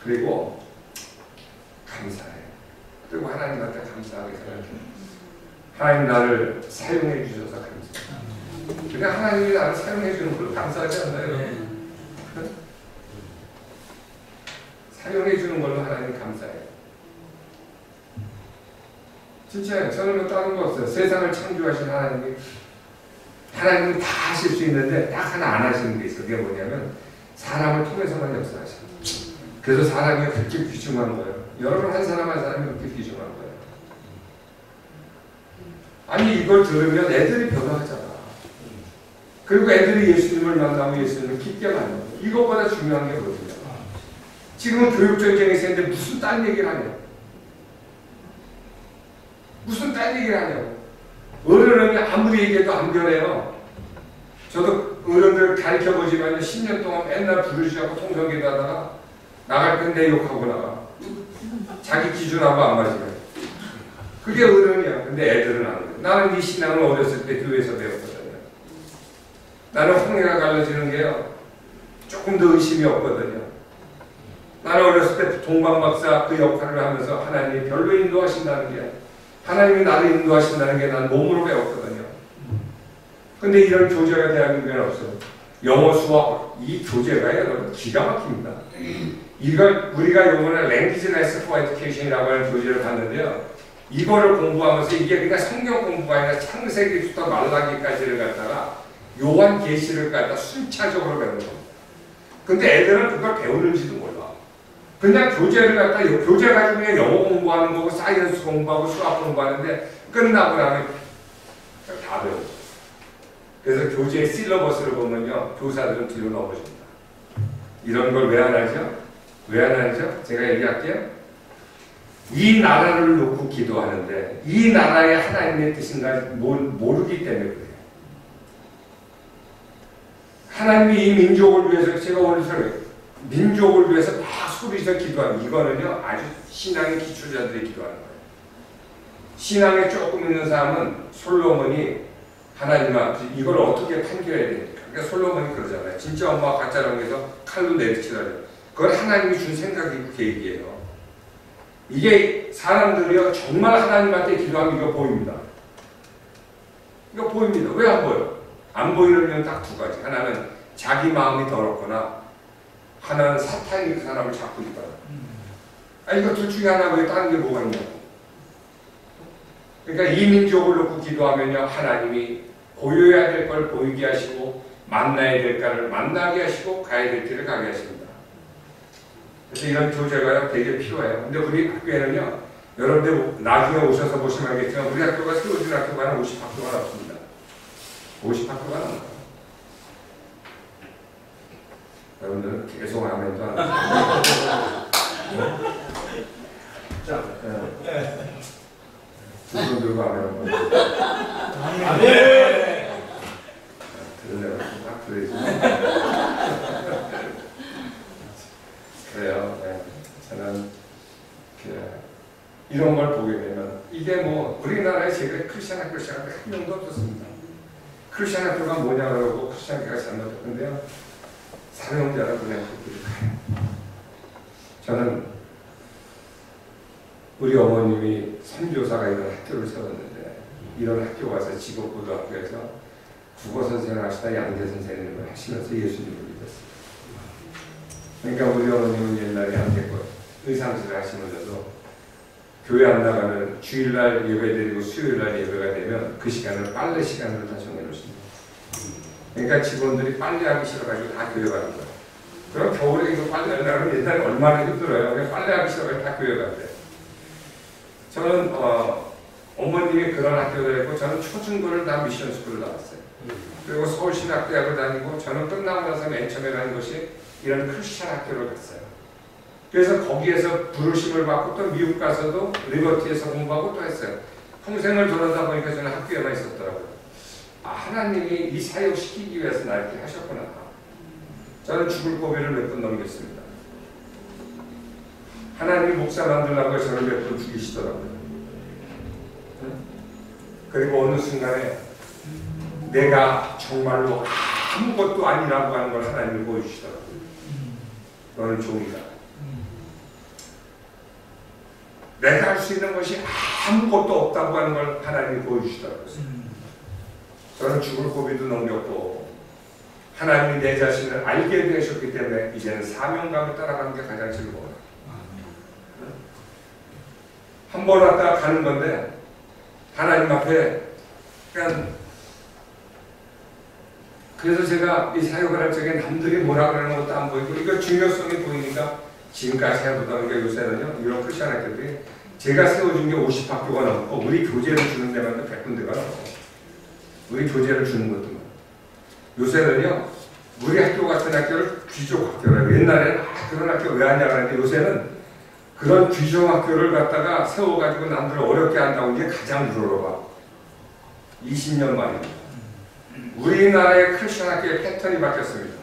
그리고 감사해. 그리고 하나님한테 감사하게 생각해. 하나님 나를 사용해 주셔서 감사해. 그냥 하나님이 나를 사용해 주는 걸로 감사하지 않나요? 사용해 주는 걸로 하나님 감사해요. 진짜 저는 뭐 다른 거 없어요. 세상을 창조하신 하나님은 다 하실 수 있는데 딱 하나 안 하시는 게 있어요. 그게 뭐냐면 사람을 통해서만 역사하셔요. 그래서 사람이 그렇게 귀중한 거예요. 여러분 한 사람 한 사람이 그렇게 귀중한 거예요. 아니 이걸 들으면 애들이 변화하잖아. 그리고 애들이 예수님을 만나고 예수님을 깊게 만나고, 이것보다 중요한 게 뭐냐. 지금은 교육전쟁이 있었는데 무슨 딴 얘기를 하냐. 무슨 딴 얘기를 하냐고. 어른은 아무리 얘기해도 안 변해요. 저도 어른들 가르쳐보지만 10년 동안 맨날 부르시라고 통성기도 하다가 나갈 땐 내 욕하고 나가. 자기 기준하고 안 맞으면. 그게 어른이야. 근데 애들은 안 그래. 나는 이 신앙을 어렸을 때 교회에서 배웠거든요. 나는 홍해가 갈라지는 게요, 조금 더 의심이 없거든요. 나는 어렸을 때 동방박사 그 역할을 하면서 하나님이 별로 인도하신다는 게, 하나님이 나를 인도하신다는 게 난 몸으로 배웠거든요. 근데 이런 교재가 대한민국에는 없어요. 영어, 수학, 이 교재가 여러분 기가 막힙니다. 이걸 우리가 요번에 Language Lesson for Education이라고 하는 교재를 봤는데요. 이거를 공부하면서 이게 그냥 성경 공부가 아니라 창세기부터 말라기까지를 갖다가 요한계시를 갖다 순차적으로 배우는 겁니다. 근데 애들은 그걸 배우는지도 몰라. 그냥 교재를 갖다, 교재 가지고 그냥 영어 공부하는 거고 사이언스 공부하고 수학 공부하는데 끝나고 나면 다 배워. 그래서 교재의 실러버스를 보면요, 교사들은 뒤로 넘어집니다. 이런 걸 왜 안 하죠? 왜 안 하죠? 제가 얘기할게요. 이 나라를 놓고 기도하는데 이 나라의 하나님의 뜻인가 모르기 때문에 그래요. 하나님이 이 민족을 위해서, 제가 오늘 민족을 위해서 막 소리쳐 기도하는, 이거는요 아주 신앙의 기초자들이 기도하는 거예요. 신앙에 조금 있는 사람은 솔로몬이 하나님 앞에 이걸 어떻게 판결해야 됩니까? 그러니까 솔로몬이 그러잖아요. 진짜 엄마가 가짜라고 해서 칼로 내리치라고. 그걸 하나님이 준 생각이고 계획이에요. 이게 사람들이요 정말 하나님한테 기도하면 이거 보입니다. 이거 보입니다. 왜 안 보여요? 안 보이는 건 딱 두 가지. 하나는 자기 마음이 더럽거나, 하나는 사탄이 그 사람을 잡고 있거나. 아, 이거 둘 중에 하나 왜 다른 게 뭐가 있냐고. 그러니까 이 민족을 놓고 기도하면요, 하나님이 보여야 될 걸 보이게 하시고, 만나야 될 것을 만나게 하시고, 가야 될 길을 가게 하십니다. 그래서 이런 교재가 되게 필요해요. 근데 우리 학교에는요, 여러분들 나중에 오셔서 보시면 알겠지만, 우리 학교가 세워진 학교가 한 50학교가 없습니다. 50학교가 넘어요. 여러분들은 계속 아멘도 안 하세요. 자, 두 손 들고 아멘 한번 해주세요. 아멘! 그러려고 딱 그러지. 그래요. 네. 저는 이런 걸 보게 되면, 이게 뭐 우리나라에 제가 크리스천 학교 시작할 때 한 명도 없었습니다. 크리스천 학교가 뭐냐 그러고 크리스천 학교가 잘못했는데요, 사명자라 그냥 그들이 가요. 저는 우리 어머님이 선교사가 이런 학교를 세웠는데 이런 학교 가서 직업고등학교에서 국어 선생을 하시다 양대 선생님을 하시면서 예수님을 믿었어요. 그러니까 우리 어머님은 옛날에 한국에 의상실을 하시면서도 교회 안 나가면 주일날 예배드리고 수요일날 예배가 되면 그 시간을 빨래 시간으로 다 정해놓습니다. 그러니까 직원들이 빨래하기 싫어가지고 다 교회 가는 거예요. 그럼 겨울에 이거 빨래를 나가면 옛날에 얼마나 힘들어요. 그냥 빨래하기 싫어가지고 다 교회 간대요. 저는 어머님이 그런 학교를 했고 저는 초중고를 다 미션 스쿨을 나왔어요. 그리고 서울신학대학을 다니고 저는 끝나고 나서 맨 처음에 간 곳이 이런 크리스천 학교를 갔어요. 그래서 거기에서 부르심을 받고 또 미국 가서도 리버티에서 공부하고 또 했어요. 평생을 돌아다 보니까 저는 학교에만 있었더라고요. 아, 하나님이 이 사역 시키기 위해서 나 이렇게 하셨구나. 저는 죽을 고비를 몇 번 넘겼습니다. 하나님이 목사 만들라고 저를 몇 번 죽이시더라고요. 그리고 어느 순간에 내가 정말로 아무것도 아니라고 하는 걸 하나님이 보여주시더라고요. 너는 종이다. 내가 할 수 있는 것이 아무것도 없다고 하는 걸 하나님이 보여주시더라고요. 저는 죽을 고비도 넘겼고 하나님이 내 자신을 알게 되셨기 때문에 이제는 사명감을 따라가는 게 가장 즐거워요. 한 번 왔다 가는 건데 하나님 앞에 그냥 그래서 제가 이 사역을 할 적에 남들이 뭐라 그러는 것도 안 보이고 이거 중요성이 보이니까 지금까지 해보다 보니까 요새는요 이런 크리스천 학교들이 제가 세워준 게 50학교가 넘고 우리 교재를 주는 데만 100군데가 넘고 우리 교재를 주는 것도 많고 요새는요 우리 학교 같은 학교를 귀족 학교라고 옛날에는 그런 학교 왜 하냐 그랬는데 요새는 그런 귀족 학교를 갖다가 세워가지고 남들을 어렵게 한다고 이게 가장 부러워. 20년 만입니다. 우리나라의 크리스천 학교의 패턴이 바뀌었습니다.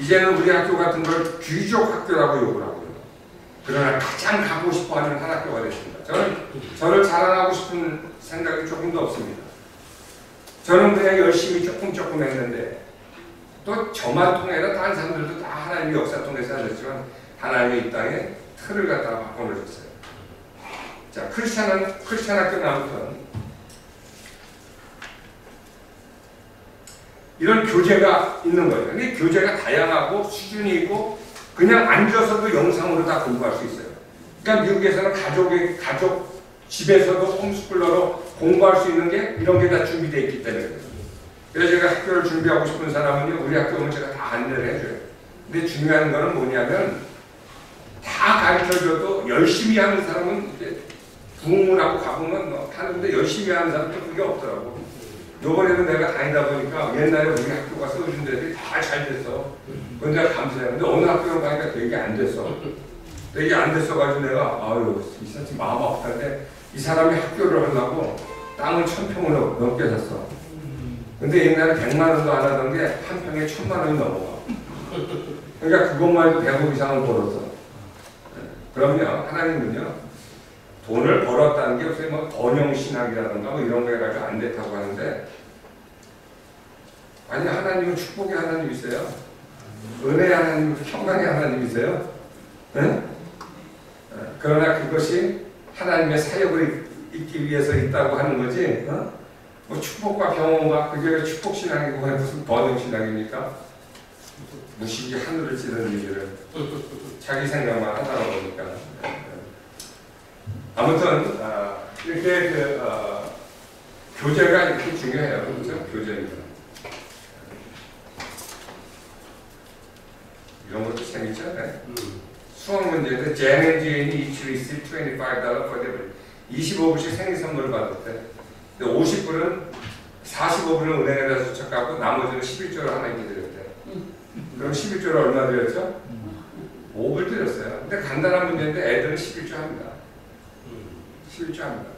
이제는 우리 학교 같은 걸 귀족 학교라고 욕을 하고요. 그러나 가장 가고 싶어하는 한 학교가 됐습니다. 저를 자랑하고 싶은 생각이 조금도 없습니다. 저는 그냥 열심히 조금 했는데 또 저만 통해라 다른 사람들도 다 하나님의 역사 통해서 하셨지만 하나님의 이 땅에 틀을 갖다가 바꿔놓으셨어요. 자, 크리스천 학교는 아무튼 이런 교재가 있는 거예요. 근데 교재가 다양하고 수준이 있고 그냥 앉아서도 영상으로 다 공부할 수 있어요. 그러니까 미국에서는 가족 집에서도 홈스쿨러로 공부할 수 있는 게 이런 게 다 준비되어 있기 때문에 그래서 제가 학교를 준비하고 싶은 사람은요 우리 학교 오면 제가 다 안내를 해줘요. 근데 중요한 거는 뭐냐면 다 가르쳐줘도 열심히 하는 사람은 이제 부흥을 가보면 하는데 열심히 하는 사람은 그게 없더라고. 요번에는 내가 다니다 보니까 옛날에 우리 학교가 써준 데들이 다 잘 됐어. 그런데 내가 감사해요. 근데 어느 학교로 가니까 되게 안 됐어. 되게 안 됐어가지고 내가 아유 이 사람 마음 아프다는데 이 사람이 학교를 하려고 땅을 1000평을 넘게 샀어. 근데 옛날에 100만 원도 안 하던 게 한 평에 1000만 원이 넘어가. 그러니까 그것만 해도 100억 이상을 벌었어. 그럼요, 하나님은요, 돈을 벌었다는 게 무슨 뭐 번영신학이라든가 뭐 이런 거 해가지고 안 됐다고 하는데, 아니, 하나님은 축복의 하나님이세요. 은혜의 하나님, 평강의 하나님이세요. 네? 그러나 그것이 하나님의 사역을 있기 위해서 있다고 하는 거지, 뭐 축복과 병원과 그게 축복신앙이고 무슨 번영신앙입니까? 무식이 하늘을 찌르는 일을 자기 생각만 하다 보니까 아무튼 이렇게 교재가 이렇게 중요해요. 그렇죠? 교재입니다. 이런 것도 재밌죠? 네? 수학 문제인데 젠 앤 지인이 each received $25 for their 25불씩 생일 선물을 받았대. 근데 50불은 45불은 은행에다 저축하고 나머지는 11조를 하나님께 드렸대. 그럼 11조를 얼마 드렸죠? 5불 드렸어요. 근데 간단한 문제인데 애들은 11조 합니다. 11조 합니다.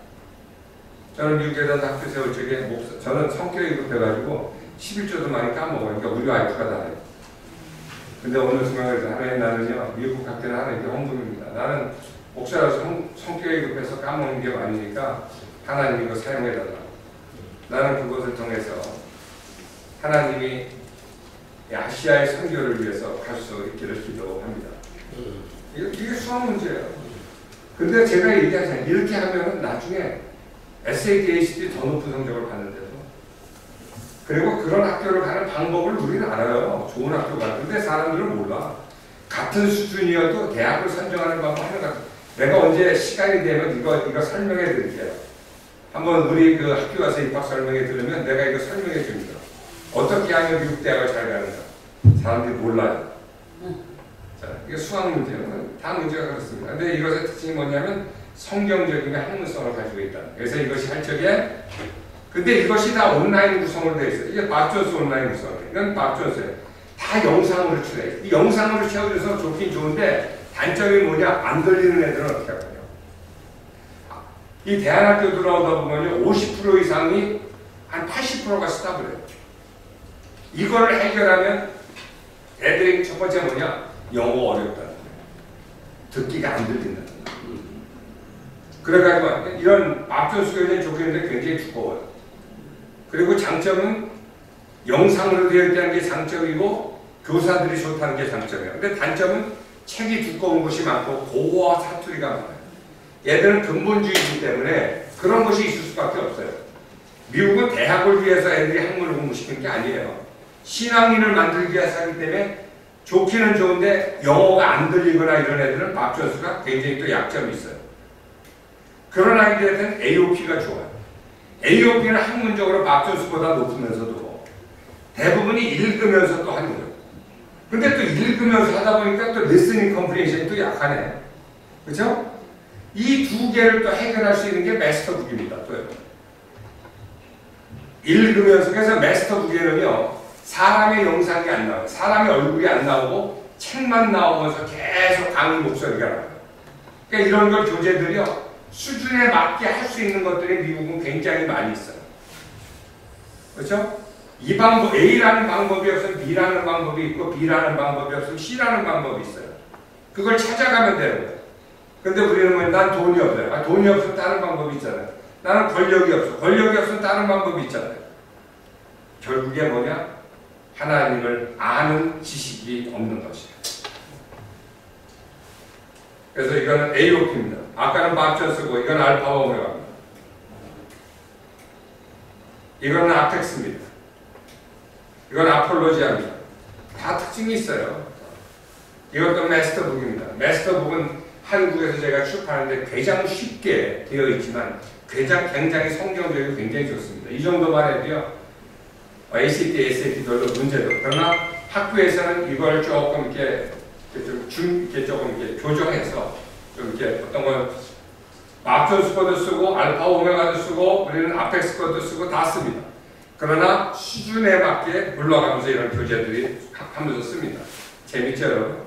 저는 미국에다 학교 세울 적에 저는 성격이 급해가지고 11조도 많이 까먹어요. 그러니까 우리 와이프가 다 해요. 근데 어느 순간에 하나님 나는요 미국 학교는 하나님께 헌금입니다. 나는 목사라서 성격이 급해서 까먹는 게 많으니까 하나님 이거 사용해달라고. 나는 그것을 통해서 하나님이 아시아의 선교를 위해서 갈 수 있기를 기도합니다. 이게 수학 문제예요. 근데 제가 얘기하잖아요. 이렇게 하면은 나중에 SAT, ACT 더 높은 성적을 받는데도. 그리고 그런 학교를 가는 방법을 우리는 알아요. 좋은 학교 가는데 사람들은 몰라. 같은 수준이어도 대학을 선정하는 방법 하는 것 같아요. 내가 언제 시간이 되면 이거 설명해 드릴게요. 한번 우리 그 학교 가서 입학 설명회 들으면 내가 이거 설명해 줍니다. 어떻게 하면 미국 대학을 잘 가는가. 사람들이 몰라요. 자, 이게 수학 문제는 다 문제가 그렇습니다. 근데 이것의 특징이 뭐냐면 성경적인 학문성을 가지고 있다. 그래서 이것이 할 적에 근데 이것이 다 온라인 구성으로 되어 있어요. 이게 밥 존스 온라인 구성. 이건 밥 존스예요. 다 영상으로 채워요. 이 영상으로 채워줘서 좋긴 좋은데 단점이 뭐냐? 안 들리는 애들은 어떻게 하거든요. 이 대안학교 들어오다 보면요, 50% 이상이 한 80%가 스탑을 해요. 이거를 해결하면 애들이 첫 번째 뭐냐? 영어 어렵다는 거예요. 듣기가 안 들린다는 거예요. 그래가지고 이런 앞전수 교육이 좋겠는데 굉장히 두꺼워요. 그리고 장점은 영상으로 되어 있다는 게 장점이고 교사들이 좋다는 게 장점이에요. 근데 단점은 책이 두꺼운 것이 많고 고어와 사투리가 많아요. 얘들은 근본주의이기 때문에 그런 것이 있을 수밖에 없어요. 미국은 대학을 위해서 애들이 학문을 공부시키는 게 아니에요. 신앙인을 만들기 위해서 하기 때문에 좋기는 좋은데 영어가 안 들리거나 이런 애들은 밥 존스가 굉장히 또 약점이 있어요. 그러나 이제는 AOP가 좋아요. AOP는 학문적으로 밥 존스보다 높으면서도 대부분이 읽으면서 또 하는 거예요. 근데 또 읽으면서 하다 보니까 또 리스닝 컴프리hen션이 또 약하네. 그렇죠? 이 두 개를 또 해결할 수 있는 게 마스터북입니다. 또요. 읽으면서 그래서 마스터북에는요. 사람의 영상이 안 나와요. 사람의 얼굴이 안 나오고 책만 나오면서 계속 강의 목소리가 나와요. 그러니까 이런 걸 교재들이요. 수준에 맞게 할 수 있는 것들이 미국은 굉장히 많이 있어요. 그렇죠? 이 방법, A라는 방법이 없으면 B라는 방법이 있고 B라는 방법이 없으면 C라는 방법이 있어요. 그걸 찾아가면 되는 거예요. 근데 우리는 뭐, 난 돈이 없어요. 아, 돈이 없으면 다른 방법이 있잖아요. 나는 권력이 없어. 권력이 없으면 다른 방법이 있잖아요. 결국에 뭐냐? 하나님을 아는 지식이 없는 것이에요. 그래서 이거는 AOP입니다. 아까는 밥 존스고 이건 알파와 오메가입니다. 이거는 아펙스입니다. 이건 아폴로지아입니다. 다 특징이 있어요. 이것도 마스터북입니다. 마스터북은 한국에서 제가 출판하는데 굉장히 쉽게 되어 있지만 굉장히 성경적이고 굉장히 좋습니다. 이 정도만 해도요. ACT, SAT별로 문제도. 그러나 학교에서는 이걸 조금 이렇게 조금 이렇게 교정해서 좀 이렇게 어떤 건 맙존스 거도 쓰고 알파 오메가도 쓰고 우리는 아펙스 거도 쓰고 다 씁니다. 그러나 수준에 맞게 불러가면서 이런 교재들이 하면서 씁니다. 재밌죠, 여러분?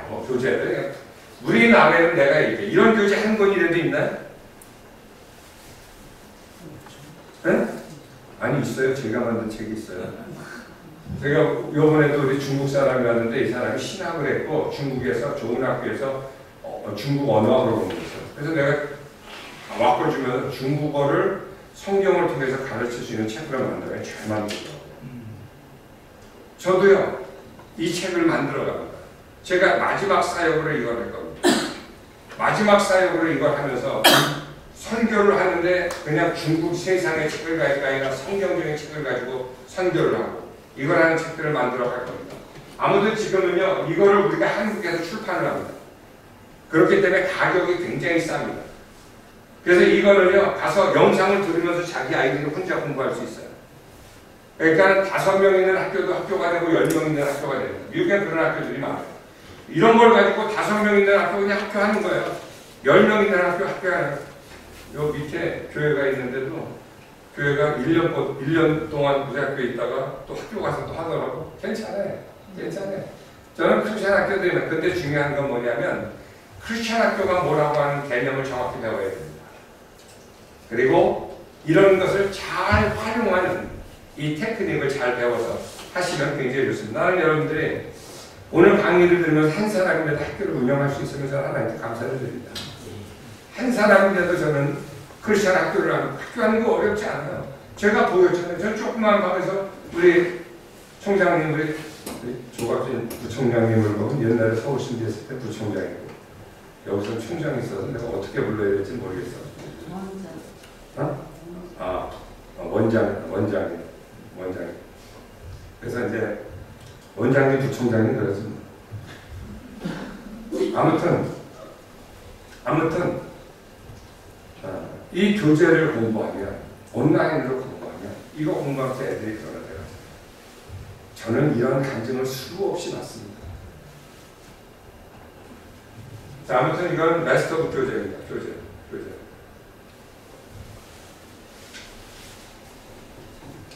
뭐 교재들. 우리나라에는 내가 얘기해. 이런 교재 한 권이라도 있나요? 네? 아니, 있어요. 제가 만든 책이 있어요. 제가 요번에도 우리 중국 사람이 왔는데 이 사람이 신학을 했고 중국에서 좋은 학교에서 중국 언어학을 공부했어요. 그래서 내가 와꾸를 주면서 중국어를 성경을 통해서 가르칠 수 있는 책을 만들어야 잘 만들더라고요. 저도요. 이 책을 만들어 갑니다. 제가 마지막 사역으로 이걸 할 겁니다. 마지막 사역으로 이걸 하면서 선교를 하는데 그냥 중국 세상의 책을 가지고 아니라 성경적인 책을 가지고 선교를 하고 이걸 하는 책들을 만들어 갈 겁니다. 아무튼 지금은요. 이거를 우리가 한국에서 출판을 합니다. 그렇기 때문에 가격이 굉장히 쌉니다. 그래서 이거는요. 가서 영상을 들으면서 자기 아이들이 혼자 공부할 수 있어요. 그러니까 5명 있는 학교도 학교가 되고 10명 있는 학교가 돼요. 미국에 그런 학교들이 많아요. 이런 걸 가지고 5명 있는 학교 그냥 학교 하는 거예요. 10명 있는 학교 하는 거예요. 요 밑에 교회가 있는데도 교회가 1년 동안 우리 학교에 있다가 또 학교 가서 또 하더라고. 괜찮아요. 괜찮아요. 저는 크리스찬 학교들이면 근데 중요한 건 뭐냐면 크리스찬 학교가 뭐라고 하는 개념을 정확히 배워야 됩니다. 그리고 이런 것을 잘 활용하는 이 테크닉을 잘 배워서 하시면 굉장히 좋습니다. 나는 여러분들이 오늘 강의를 들으면서 한 사람이라도 학교를 운영할 수 있으면서 하나님께 감사를 드립니다. 한 사람이라도 저는 크리스찬 학교를 하는 거 어렵지 않아요. 제가 보였잖아요. 저 조그만 방에서 우리 총장님, 우리 조갑진 부총장님을 보면 옛날에 서울신비했을 때 부총장이고 여기서 총장이 있어서 내가 어떻게 불러야 될지 모르겠어. 원장님. 그래서 이제 원장님, 부총장님 그래서 아무튼 이 교재를 공부하면 온라인으로 공부하면 이거 공부할 때 애들이 그러더라고요. 저는 이런 간증을 수도 없이 봤습니다. 자, 아무튼 이건 마스터북 교재입니다. 교재.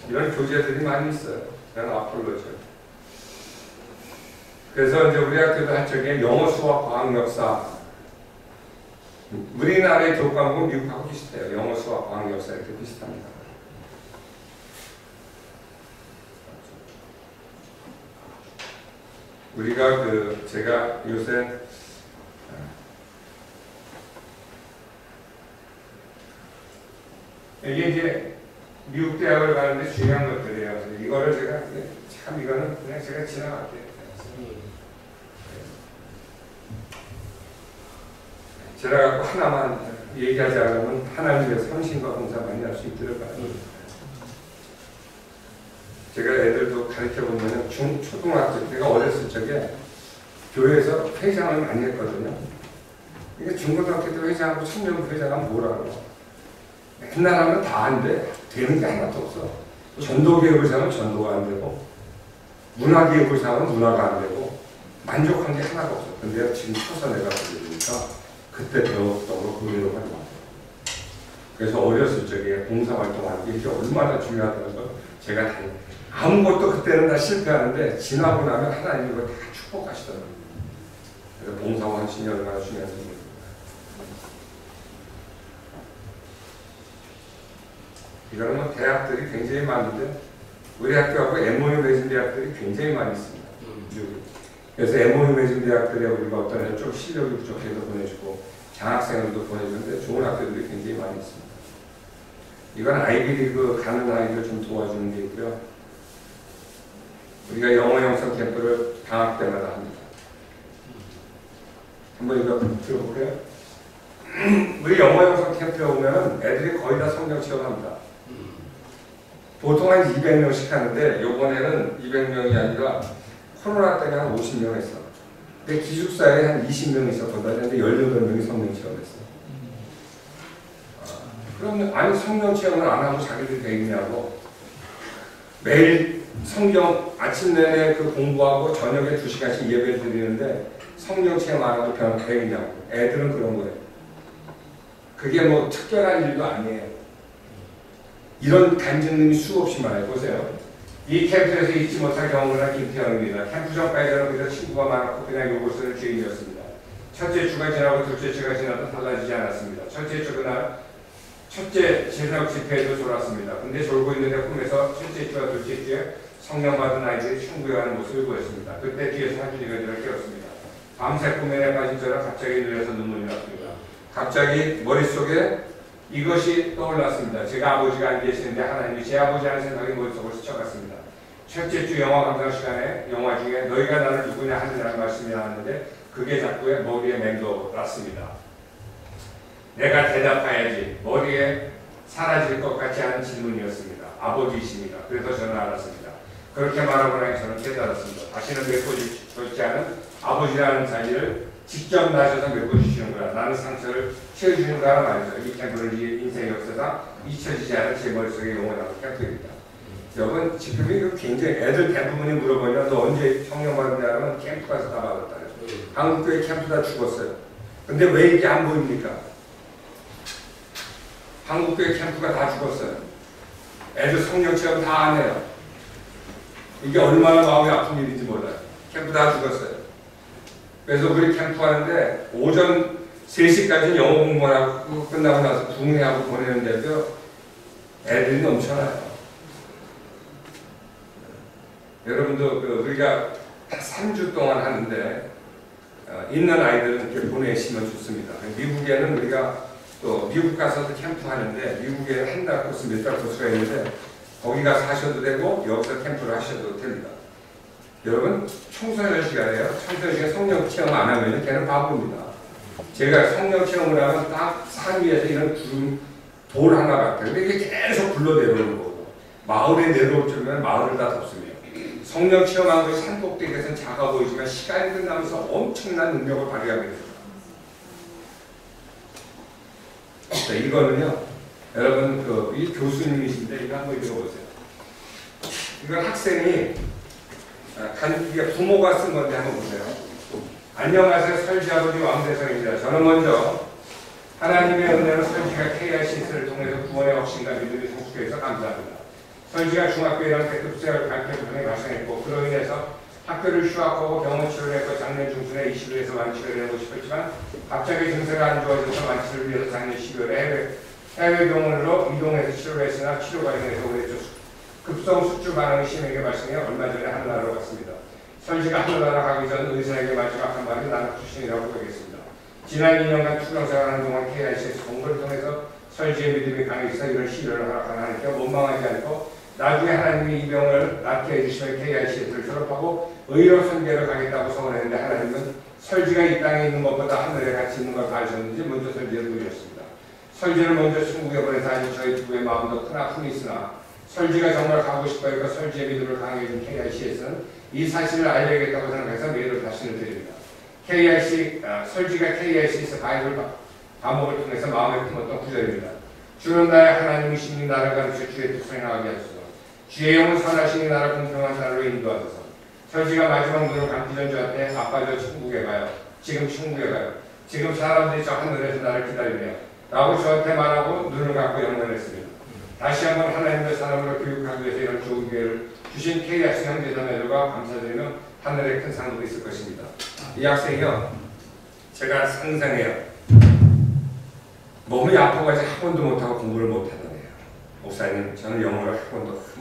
이런 교재들이 많이 있어요. 그냥 아폴로죠. 그래서 이제 우리 학교도 한쪽에 영어, 수학, 과학, 역사. 우리나라의 교과목은 미국하고 비슷해요. 영어, 수학, 과학, 역사 이렇게 비슷합니다. 우리가 제가 요새 이게 이제 미국 대학을 가는데 중요한 것들이에요. 이거를 제가 참 이거는 그냥 제가 지나갈게요. 제가 하나만 얘기하지 않으면 하나님의 성신과 봉사 많이 할 수 있도록 봐요. 제가 애들도 가르쳐보면 초등학교 때가 어렸을 적에 교회에서 회장을 많이 했거든요. 그러니까 중고등학교 때 회장하고 청년부 회장하면 뭐라고 맨날 하면 다 안 돼. 되는 게 하나도 없어. 전도개혁을 사면 전도가 안 되고 문화개혁을 사면 문화가 안 되고 만족한 게 하나가 없어. 근데 지금 커서 내가 보니까 그때 배웠던 거 그대로 하는 거 같아요. 그래서 어렸을 적에 봉사활동하는 게 이게 얼마나 중요하다는 걸 제가 다 아무것도 그때는 다 실패하는데 지나고 나면 하나님이 그걸 다 축복하시더라고요. 그래서 봉사와 헌신이 얼마나 중요한지 모릅니다. 이거는 뭐 대학들이 굉장히 많은데 우리 학교하고 MOU 맺은 대학들이 굉장히 많이 있습니다. 그래서 MOU 맺은 대학들에 우리가 어떤 애는 좀 실력이 부족해서 보내주고 장학생들도 보내주는데 좋은 학교들이 굉장히 많이 있습니다. 이건 아이비리그 가는 아이들 좀 도와주는 게 있고요. 우리가 영어 영성 캠프를 방학 때마다 합니다. 한번 이거 들어볼까요? 우리 영어 영성 캠프에 오면 애들이 거의 다 성경 체험합니다. 보통 한 200명씩 하는데 요번에는 200명이 아니라 코로나 때문에 한 50명 했어. 근데 기숙사에 한 20명 있었거든요. 근데 18명이 성경 체험했어. 그러면 아니 성경 체험을 안 하고 자기들이 되겠냐고. 매일 성경 아침 내내 공부하고 저녁에 2시간씩 예배 드리는데 성경 체험 안 하고 되겠냐고. 애들은 그런 거예요. 그게 뭐 특별한 일도 아니에요. 이런 간증님이 수없이 많아요. 보세요. 이 캠프에서 잊지 못할 경험을 한 김태형입니다. 캠프 전까지는 그저 친구가 많았고 그냥 요걸 쓰는 주인이었습니다. 첫째 주가 지나고 둘째 주가 지나도 달라지지 않았습니다. 첫째 주 그날 첫째 제사역 집회에도 졸았습니다. 근데 졸고 있는데 꿈에서 첫째 주와 둘째 주에 성령 받은 아이들이 충고하는 모습을 보였습니다. 그때 뒤에서 한준이가 저를 깨웠습니다. 밤새 꿈에 빠진 저는 갑자기 눌려서 눈물이 났습니다. 갑자기 머릿속에 이것이 떠올랐습니다. 제가 아버지가 안 계시는데 하나님이 제 아버지 하는 생각이 머릿속을 스쳐갔습니다. 첫째 주 영화 감상 시간에 영화 중에 너희가 나를 누구냐 하느라는 말씀이 나왔는데 그게 자꾸 머리에 맴돌았습니다. 내가 대답해야지. 머리에 사라질 것 같지 않은 질문이었습니다. 아버지이십니다. 그래서 저는 알았습니다. 그렇게 말하고 나니 저는 깨달았습니다. 다시는 메꿔주지 않은 아버지라는 자리를 직접 나셔서 메꿔주시는구나. 나는 상처를 채워주는구나 말이죠. 이 캠프는 인생 역사상 잊혀지지 않은 제 머릿속에 영원한 캠프입니다. 여러분 지금 굉장히 애들 대부분이 물어보면 너 언제 성령 받았냐 하면 캠프 가서 다 받았다. 한국교회 캠프 다 죽었어요. 근데 왜 이게 안 보입니까? 한국교회 캠프가 다 죽었어요. 애들 성령 체험 다 안 해요. 이게 얼마나 마음이 아픈 일인지 몰라요. 캠프 다 죽었어요. 그래서 우리 캠프 하는데 오전 3시까지 영어 공부하고 끝나고 나서 붕해하고 보내는데도 애들이 넘쳐나요. 여러분도 우리가 3주 동안 하는데 있는 아이들은 이렇게 보내시면 좋습니다. 미국에는 우리가 또 미국 가서도 캠프 하는데 미국에 한 달 코스 몇 달 코스가 있는데 거기 가서 하셔도 되고 여기서 캠프를 하셔도 됩니다. 여러분 청소년 시간에요. 청소년 시간에 성령 체험 안 하면 걔는 바보입니다. 제가 성령 체험을 하면 딱 산 위에서 이런 구름, 돌 하나 같아요. 근데 이게 계속 굴러 내려오는 거고, 마을에 내려올 줄면 마을을 다 덮습니다. 성령 체험한 것이 산 꼭대기에서는 작아 보이지만 시간이 끝나면서 엄청난 능력을 발휘하게 됩니다. 자, 이거는요, 여러분, 이 교수님이신데, 이거 한번 읽어보세요. 이건 학생이, 이게 부모가 쓴 건데 한번 보세요. 안녕하세요. 설지아버지 왕대성입니다. 저는 먼저 하나님의 은혜로 설지가 KICS를 통해서 구원의 확신과 믿음이 성숙해서 감사합니다. 설지가 중학교 1학년 때 급제를 발표를 발생했고 그로 인해서 학교를 휴학하고 병원 치료를 했고 작년 중순에 20일에서 완치를 하고 싶었지만 갑자기 증세가 안 좋아져서 완치를 위해서 작년 12월에 해외 병원으로 이동해서 치료를 했으나 치료 과정에서 오히려 급성 숙주 반응이 심하게 발생해 얼마 전에 하늘나라로 갔습니다. 설지가 하늘나라 가기 전 의사에게 마지막 한마디 나는 출신이라고 하겠습니다. 지난 2년간 투병생활하는 동안 KICS 공부를 통해서 설지의 믿음이 강해져서 이런 시련을 허락한 하나님께 원망하지 않고 나중에 하나님이 이 병을 낫게 해주시면 KICS를 졸업하고 의료 선교를 가겠다고 소원했는데 하나님은 설지가 이 땅에 있는 것보다 하늘에 같이 있는 걸 봐주셨는지 먼저 설지를 누렸습니다. 설지를 먼저 천국에 보내서 아니 저희 부부의 마음도 큰 아픔이 있으나 설지가 정말 가고 싶어하니까 설지의 믿음을 강하게 해준 KICS는 이 사실을 알려야겠다고 생각해서 메일을 다시는 드립니다. 설지가 KICS 바이블 과목을 통해서 마음에 품었던 구절입니다. 주는 나의 하나님이시니 나를 가르쳐 주의 뜻을 행하게 하소서. 주의 영은 선하시니 나를 공평한 자로 인도하소서. 설지가 마지막 눈을 감기 전 저한테 아빠 저 천국에 가요. 지금 천국에 가요. 지금 사람들이 저 하늘에서 나를 기다리네요. 라고 저한테 말하고 눈을 감고 영전했습니다. 다시 한번 하나님의 사람으로 교육하기 위해서 이런 좋은 기회를 주신 KIC 형제자매들과 감사드리며 하늘에 큰 상급이 있을 것입니다. 이 학생이요, 제가 상상해요. 몸이 아파가지고 학원도 못하고 공부를 못하던 애예요. 목사님, 저는 영어를 한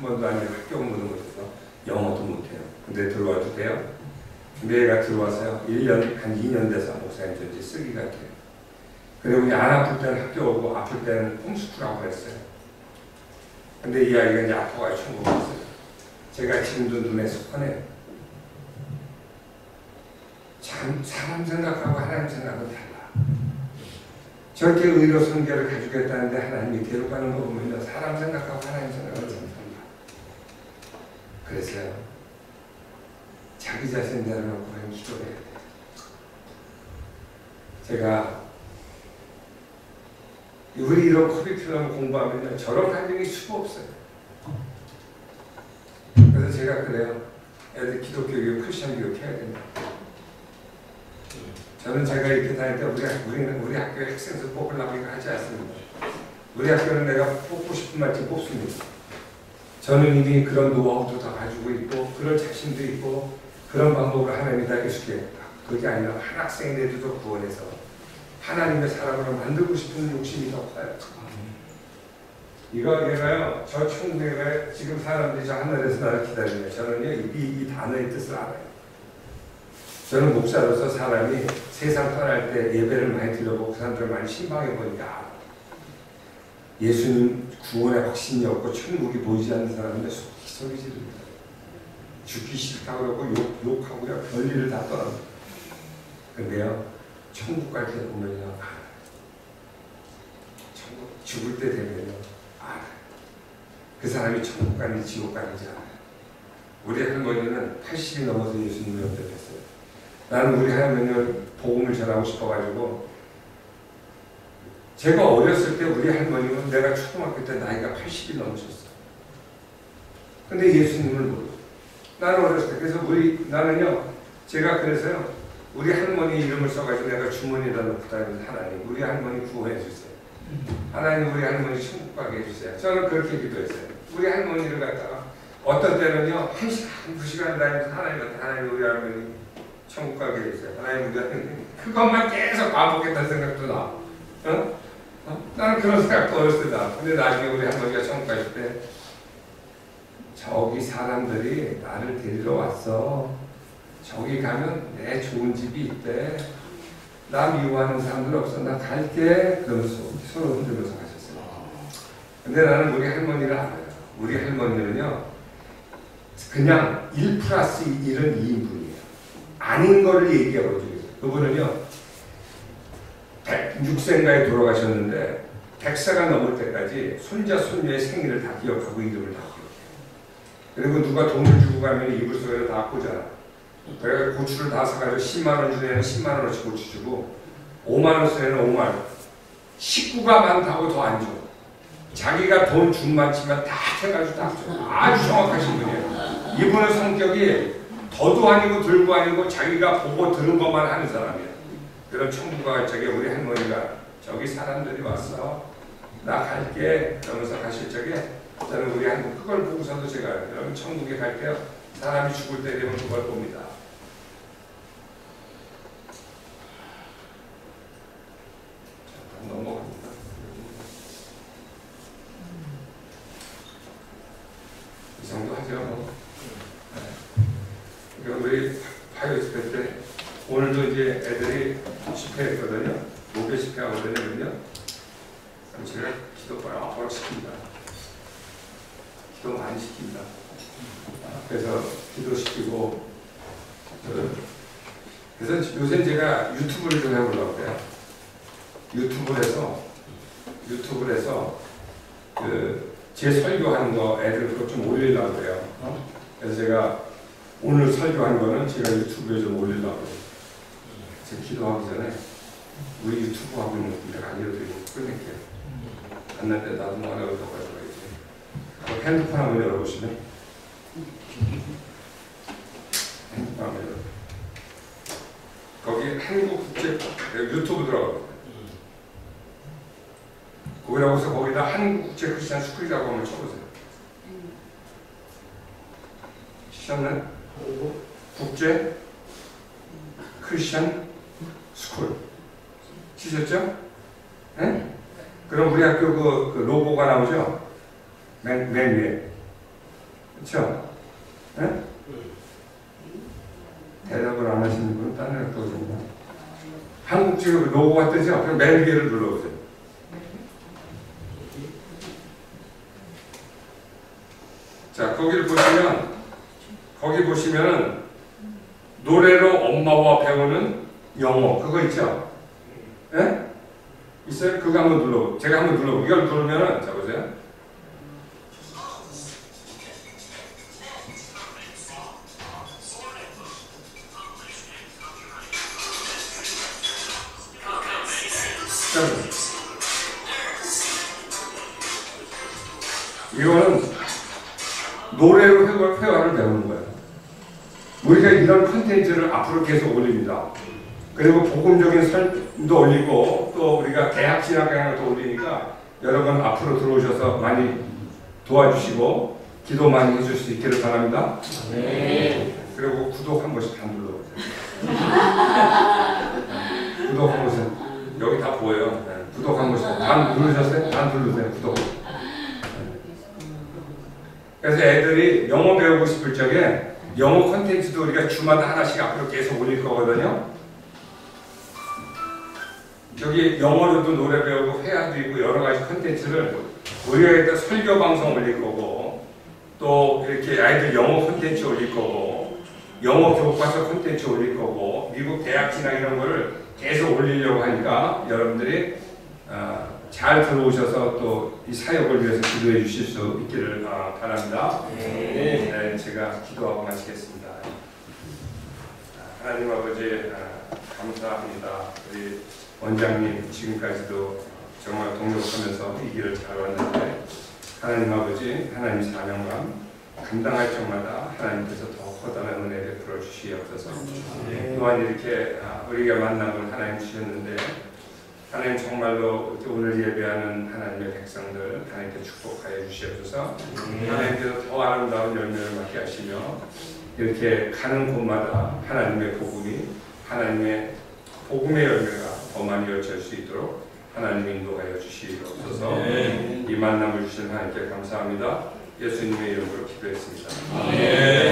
번도 아니고 학교 공부도 못해서 영어도 못해요. 근데 들어와도 돼요? 근데 얘가 들어와서요, 1년, 한 2년 돼서 목사님 저 이제 쓰기 같아요. 그리고 이제 안 아플 때는 학교 오고 아플 때는 홈스쿨하고 그랬어요. 근데 이 아이가 이제 아파가지고 천국 갔어요. 제가 지금도 눈에 뻔해요. 참 사람 생각하고 하나님 생각은 달라. 저렇게 의로 성결을 가지겠다는데 하나님이 괴롭히는 거 보면 사람 생각하고 하나님 생각은 좀 달라. 그래서요, 자기 자신 내려놓고 그냥 기도해야 돼. 제가 우리 이런 커리큘럼 공부하면 저런 환경이 수가 없어요. 그래서 제가 그래요. 애들 기독교 교육, 크리스천 교육 해야 된다. 저는 제가 이렇게 다닐 때 우리 학교에 학생들 뽑으려고 이거 하지 않습니다. 우리 학교는 내가 뽑고 싶은 만큼 뽑습니다. 저는 이미 그런 노하우도 다 가지고 있고 그런 자신도 있고 그런 방법을 하나님이 다 해주겠다. 그게 아니라 한 학생인데도 구원해서 하나님의 사람으로 만들고 싶은 욕심이 더 커요. 얘가요, 저 천국에 지금 사람들이 저 하늘에서 나를 기다리네요. 저는요, 이 단어의 뜻을 알아요. 저는 목사로서 사람이 세상 떠날 때 예배를 많이 드려보고 그 사람들을 많이 신방해 보니까 알아요. 예수님 구원의 확신이 없고 천국이 보이지 않는 사람인데 소리 지릅니다. 죽기 싫다고 그러고 욕하고요, 별일을 다 떠납니다. 근데요, 천국 갈 때 보면요, 알아요. 천국 죽을 때 되면요, 알아요. 그 사람이 천국 가는지 지옥 가는지 알아요. 우리 할머니는 80이 넘어서 예수님을 영접했어요. 나는 우리 할머니를 복음을 전하고 싶어가지고 제가 어렸을 때 우리 할머니는 내가 초등학교 때 나이가 80이 넘으셨어. 근데 예수님을 모르고 나는 어렸을 때 그래서 나는요, 제가 그래서요, 우리 할머니 이름을 써가지고 내가 주머니에다 넣고 다니면서 하나님 우리 할머니 구원해 주세요. 하나님 우리 할머니 천국 가게 해주세요. 저는 그렇게 기도했어요. 우리 할머니를 갖다가 어떤 때는요, 1시간, 2시간 다니면서 하나님 우리 할머니 천국 가게 해주세요. 하나님 우리 할머니 그것만 계속 반복했다는 생각도 나. 나는 그런 생각도 어렸을 때 나. 근데 나중에 우리 할머니가 천국 가실 때 저기 사람들이 나를 데리러 왔어. 저기 가면 내 좋은 집이 있대. 나 미워하는 사람들 없어. 나 갈게. 그러면서 서로 흔들면서 가셨어요. 근데 나는 우리 할머니를 알아요. 우리 할머니는요, 그냥 1 플러스 1은 2인분이에요. 아닌 거를 얘기하고 있어요. 그분은요, 106세인가에 돌아가셨는데 100세가 넘을 때까지 손자 손녀의 생일을 다 기억하고 이름을 다 기억해요. 그리고 누가 돈을 주고 가면 이불 속에 다 꽂아요. 그래서 고추를 다 사가지고 10만원 주는 애는 10만원어치 고추 주고 5만원 쓰는 애는 5만원. 식구가 많다고 더 안 줘. 자기가 돈 준 만치면 다 해가지고 다 줘. 아주 정확하신 분이에요. 이분의 성격이 더도 아니고 들고 아니고 자기가 보고 들은 것만 하는 사람이에요. 그런 천국가 저기 우리 할머니가 저기 사람들이 왔어. 나 갈게. 그러면서 가실 적에 저는 우리 한국 그걸 보고서도 제가 여러분 천국에 갈게요. 사람이 죽을 때 되면 그걸 봅니다. 넘어갑니다. 이 정도 하죠. 그러니까 우리 파이어 집회 때 오늘도 이제 애들이 집회했거든요. 목요 집회하거든요. 그럼 제가 기도 바로 시킵니다. 기도 많이 시킵니다. 그래서 기도시키고 그래서 요새 제가 유튜브를 좀 해보려고 해요. 유튜브를 해서 제 설교하는 거 애들 그거 좀 올리려고 해요. 그래서 제가 오늘 설교한 거는 제가 유튜브에 좀 올리려고 해요. 제가 기도하기 전에 우리 유튜브 하고 있는 분들 알려드리고 끝낼게요. 만날 때 나도 뭐 하나 더 가져가야지. 핸드폰 한번 열어보시면 핸드폰 한번 열어. 거기 한국국제 유튜브 들어가거든요. 거기라고서 거기다 한국국제 크리스찬 스쿨이라고 한번 쳐보세요. 치셨나요? 국제 크리스찬 스쿨 치셨죠? 네? 그럼 우리 학교 그 로고가 나오죠? 맨 위에. 그렇죠? 네? 대답을 안 하시는 분은 딴 데 떠오릅니다. 한국지 로고가 뜨죠? 그럼 맨 위에를 눌러보세요. 자, 거기 보시면은 노래로 엄마와 배우는 영어 그거 있죠? 예? 있어요? 그거 한번 눌러보세요. 제가 한번 눌러보세요. 이걸 누르면은 자 보세요. 이거는 노래로 회화를 배우는 거예요. 우리가 이런 콘텐츠를 앞으로 계속 올립니다. 그리고 복음적인 설도 올리고 또 우리가 대학 진학 강연도 올리니까 여러분 앞으로 들어오셔서 많이 도와주시고 기도 많이 해줄 수 있기를 바랍니다. 네. 그리고 구독 한 번씩 다 눌러보세요. 구독 한 번씩 여기 다 보여요. 네. 구독 한 번씩 다 누르셨어요? 다 누르세요. 구독. 그래서 애들이 영어 배우고 싶을 적에 영어 콘텐츠도 우리가 주마다 하나씩 앞으로 계속 올릴 거거든요. 여기 영어로도 노래 배우고 회화도 있고 여러 가지 콘텐츠를 우리가 설교 방송 올릴 거고 또 이렇게 아이들 영어 콘텐츠 올릴 거고 영어 교과서 콘텐츠 올릴 거고 미국 대학 진학 이런 거를 계속 올리려고 하니까 여러분들이 잘 들어오셔서 또 이 사역을 위해서 기도해 주실 수 있기를 바랍니다. 네, 제가 기도하고 마치겠습니다. 하나님 아버지 감사합니다. 우리 원장님 지금까지도 정말 동력하면서 이 길을 잘 왔는데 하나님 아버지 하나님 사명감 감당할 적마다 하나님께서 더 커다란 은혜 베풀어 주시옵소서. 또한 이렇게 우리가 만남을 하나님 주셨는데 하나님 정말로 오늘 예배하는 하나님의 백성들 하나님께 축복하여 주시옵소서. 하나님께서 더 아름다운 열매를 맡게 하시며 이렇게 가는 곳마다 하나님의 복음이 하나님의 복음의 열매가 더 많이 열릴 수 있도록 하나님 인도하여 주시옵소서. 이 만남을 주신 하나님께 감사합니다. 예수님의 이름으로 기도했습니다. 아멘.